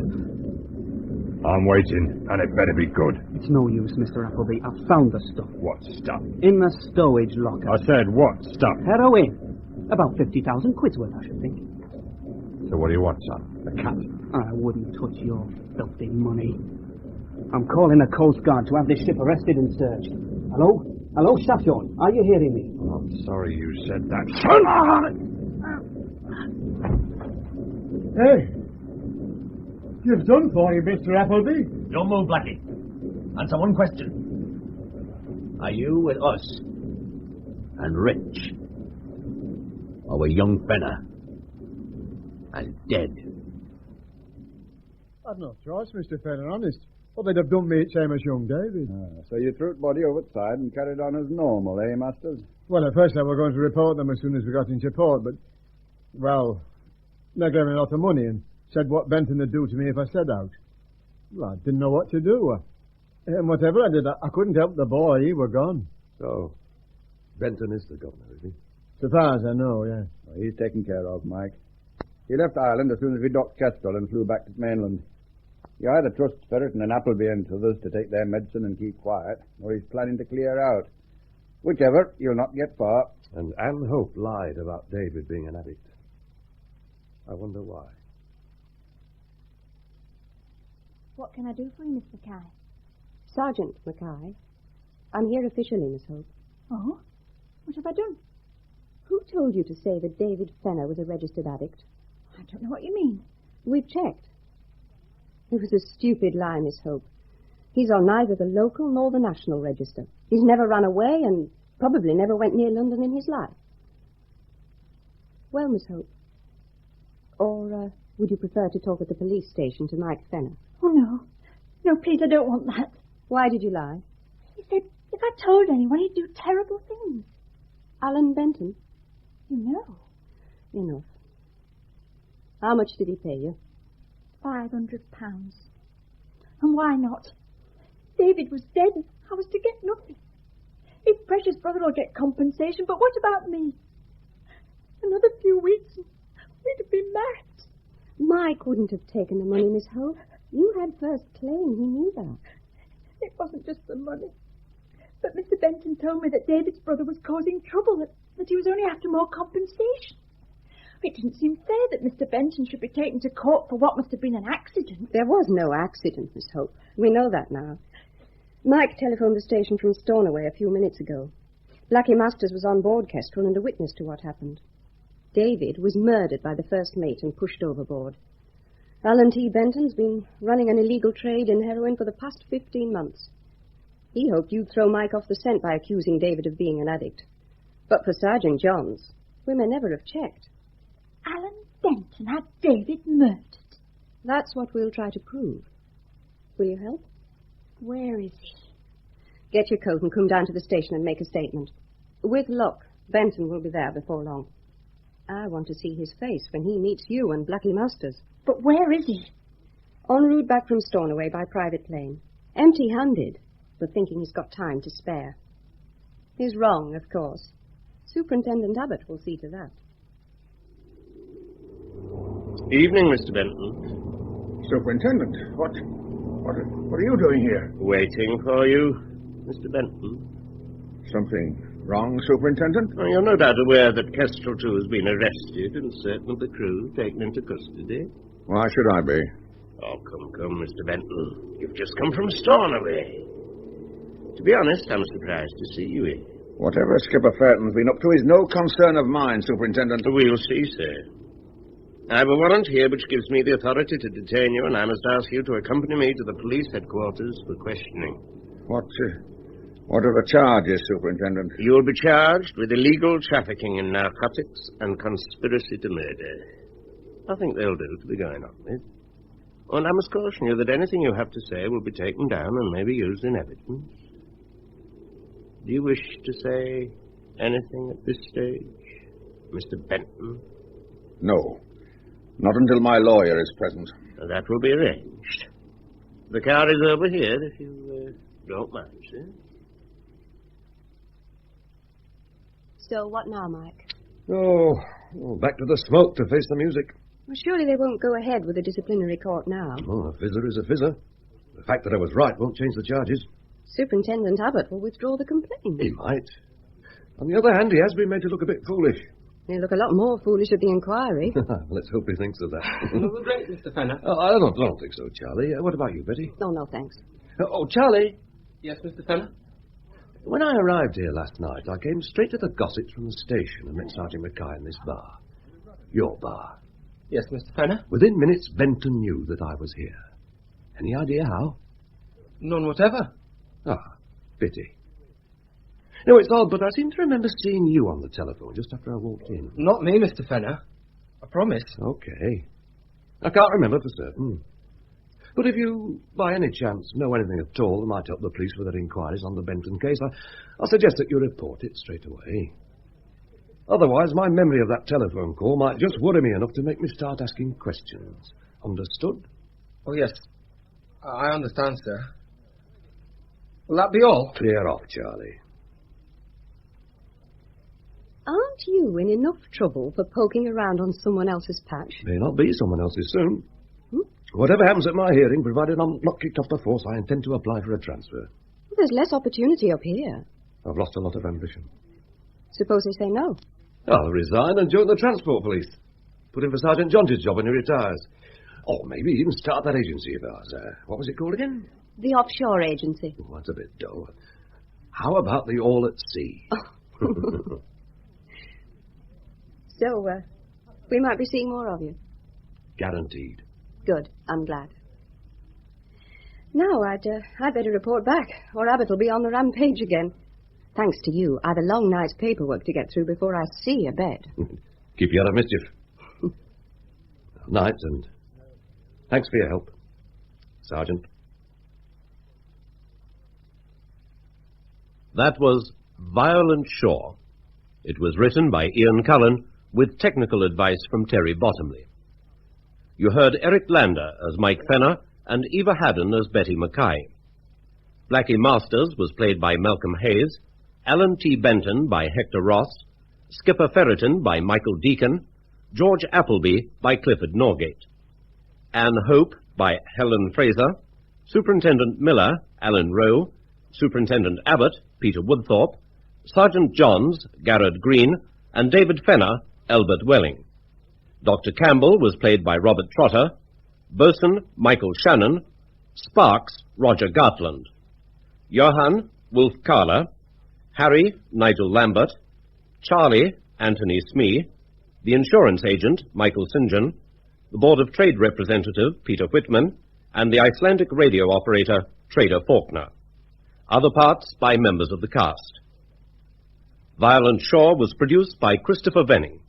I'm waiting, and it better be good. It's no use, Mr. Appleby. I've found the stuff. What stuff? In the stowage locker. I said what stuff? Heroin. About 50,000 quid's worth, I should think. So what do you want, son? A cat? I wouldn't touch your filthy money. I'm calling the Coast Guard to have this ship arrested and searched. Hello? Hello, Shannon. Are you hearing me? Oh, I'm sorry you said that, son. Hey! You've done for you, Mr. Appleby. Don't move, Blackie. Answer one question. Are you with us and rich? Or with young Fenner and dead? I've no choice, Mr. Fenner, honest. Well, they'd have done me same as young David. So you threw the body over the side and carried on as normal, eh, Masters? Well, at first I was going to report them as soon as we got into port, but, well, they gave me a lot of money and said what Benton would do to me if I said out. Well, I didn't know what to do. And whatever I did, I couldn't help the boy. He were gone. So, Benton is the governor, is he? So far as I know, yeah. Well, he's taken care of, Mike. He left Ireland as soon as we docked Kestrel and flew back to the mainland. You either trust Ferraton and Appleby and others to take their medicine and keep quiet, or he's planning to clear out. Whichever, you'll not get far. And Anne Hope lied about David being an addict. I wonder why. What can I do for you, Miss McKay? Sergeant McKay. I'm here officially, Miss Hope. Oh? What have I done? Who told you to say that David Fenner was a registered addict? I don't know what you mean. We've checked. It was a stupid lie, Miss Hope. He's on neither the local nor the national register. He's never run away and probably never went near London in his life. Well, Miss Hope. Or would you prefer to talk at the police station to Mike Fenner? Oh, no. No, please, I don't want that. Why did you lie? He said if I told anyone, he'd do terrible things. Allan Benton? You know. Enough. How much did he pay you? £500. And why not? David was dead and I was to get nothing. His precious brother will get compensation, but what about me? Another few weeks and we'd have been married. Mike wouldn't have taken the money, Miss Hope. You had first claim, he knew that. It wasn't just the money. But Mr. Benton told me that David's brother was causing trouble, that he was only after more compensation. It didn't seem fair that Mr. Benton should be taken to court for what must have been an accident. There was no accident, Miss Hope. We know that now. Mike telephoned the station from Stornoway a few minutes ago. Blackie Masters was on board Kestrel and a witness to what happened. David was murdered by the first mate and pushed overboard. Allan T. Benton's been running an illegal trade in heroin for the past 15 months. He hoped you'd throw Mike off the scent by accusing David of being an addict. But for Sergeant Johns, we may never have checked. Allan Benton had David murdered. That's what we'll try to prove. Will you help? Where is he? Get your coat and come down to the station and make a statement. With luck, Benton will be there before long. I want to see his face when he meets you and Blackie Masters. But where is he? En route back from Stornoway by private plane. Empty-handed, but thinking he's got time to spare. He's wrong, of course. Superintendent Abbott will see to that. Evening, Mr. Benton. Superintendent, what are you doing here? Waiting for you, Mr. Benton. Something wrong, Superintendent? Oh, you're no doubt aware that Kestrel, too, has been arrested and certain of the crew taken into custody. Why should I be? Oh, come, Mr. Benton. You've just come from Stornoway. To be honest, I'm surprised to see you here. Whatever Skipper Ferraton's been up to is no concern of mine, Superintendent. We'll see, sir. I have a warrant here which gives me the authority to detain you, and I must ask you to accompany me to the police headquarters for questioning. What are the charges, Superintendent? You'll be charged with illegal trafficking in narcotics and conspiracy to murder. I think they'll do to be going on with. And I must caution you that anything you have to say will be taken down and may be used in evidence. Do you wish to say anything at this stage, Mr. Benton? No. Not until my lawyer is present. That will be arranged. The car is over here, if you don't mind, sir. So what now, Mike? Oh, back to the smoke to face the music. Well, surely they won't go ahead with the disciplinary court now. Oh, a fizzer is a fizzer. The fact that I was right won't change the charges. Superintendent Abbott will withdraw the complaint. He might. On the other hand, he has been made to look a bit foolish. He'll look a lot more foolish at the inquiry. Let's hope he thinks of that. Another drink, Mr. Fenner? I don't think so, Charlie. What about you, Betty? Oh, no, thanks. Charlie. Yes, Mr. Fenner? When I arrived here last night, I came straight to the gossips from the station and met Sergeant McKay in this bar. Your bar. Yes, Mr. Fenner? Within minutes, Benton knew that I was here. Any idea how? None whatever. Ah, pity. No, it's odd, but I seem to remember seeing you on the telephone just after I walked in. Not me, Mr. Fenner. I promise. Okay. I can't remember for certain. But if you, by any chance, know anything at all that might help the police with their inquiries on the Benton case, I'll suggest that you report it straight away. Otherwise, my memory of that telephone call might just worry me enough to make me start asking questions. Understood? Oh, yes. I understand, sir. Will that be all? Clear off, Charlie. Aren't you in enough trouble for poking around on someone else's patch? May not be someone else's soon. Whatever happens at my hearing, provided I'm not kicked off the force, I intend to apply for a transfer. There's less opportunity up here. I've lost a lot of ambition. Suppose they say no? I'll resign and join the transport police. Put in for Sergeant Johns' job when he retires. Or maybe even start that agency of ours. What was it called again? The offshore agency. Oh, that's a bit dull. How about the all at sea? Oh. So, we might be seeing more of you. Guaranteed. Good. I'm glad. Now, I'd better report back, or Abbott will be on the rampage again. Thanks to you, I've a long night's paperwork to get through before I see a bed. Keep you out of mischief. Night, and thanks for your help, Sergeant. That was Violent Shore. It was written by Ian Cullen with technical advice from Terry Bottomley. You heard Eric Lander as Mike Fenner and Eva Haddon as Betty McKay. Blackie Masters was played by Malcolm Hayes, Allan T. Benton by Hector Ross, Skipper Ferraton by Michael Deacon, George Appleby by Clifford Norgate, Anne Hope by Helen Fraser, Superintendent Miller, Alan Rowe, Superintendent Abbott, Peter Woodthorpe, Sergeant Johns, Garard Green, and David Fenner, Albert Welling. Dr. Campbell was played by Robert Trotter, Bosun, Michael Shannon, Sparks, Roger Gartland, Johann, Wolf Kahler, Harry, Nigel Lambert, Charlie, Anthony Smee, the insurance agent, Michael St. John, the Board of Trade representative, Peter Whitman, and the Icelandic radio operator, Trader Faulkner. Other parts by members of the cast. Violent Shore was produced by Christopher Venning.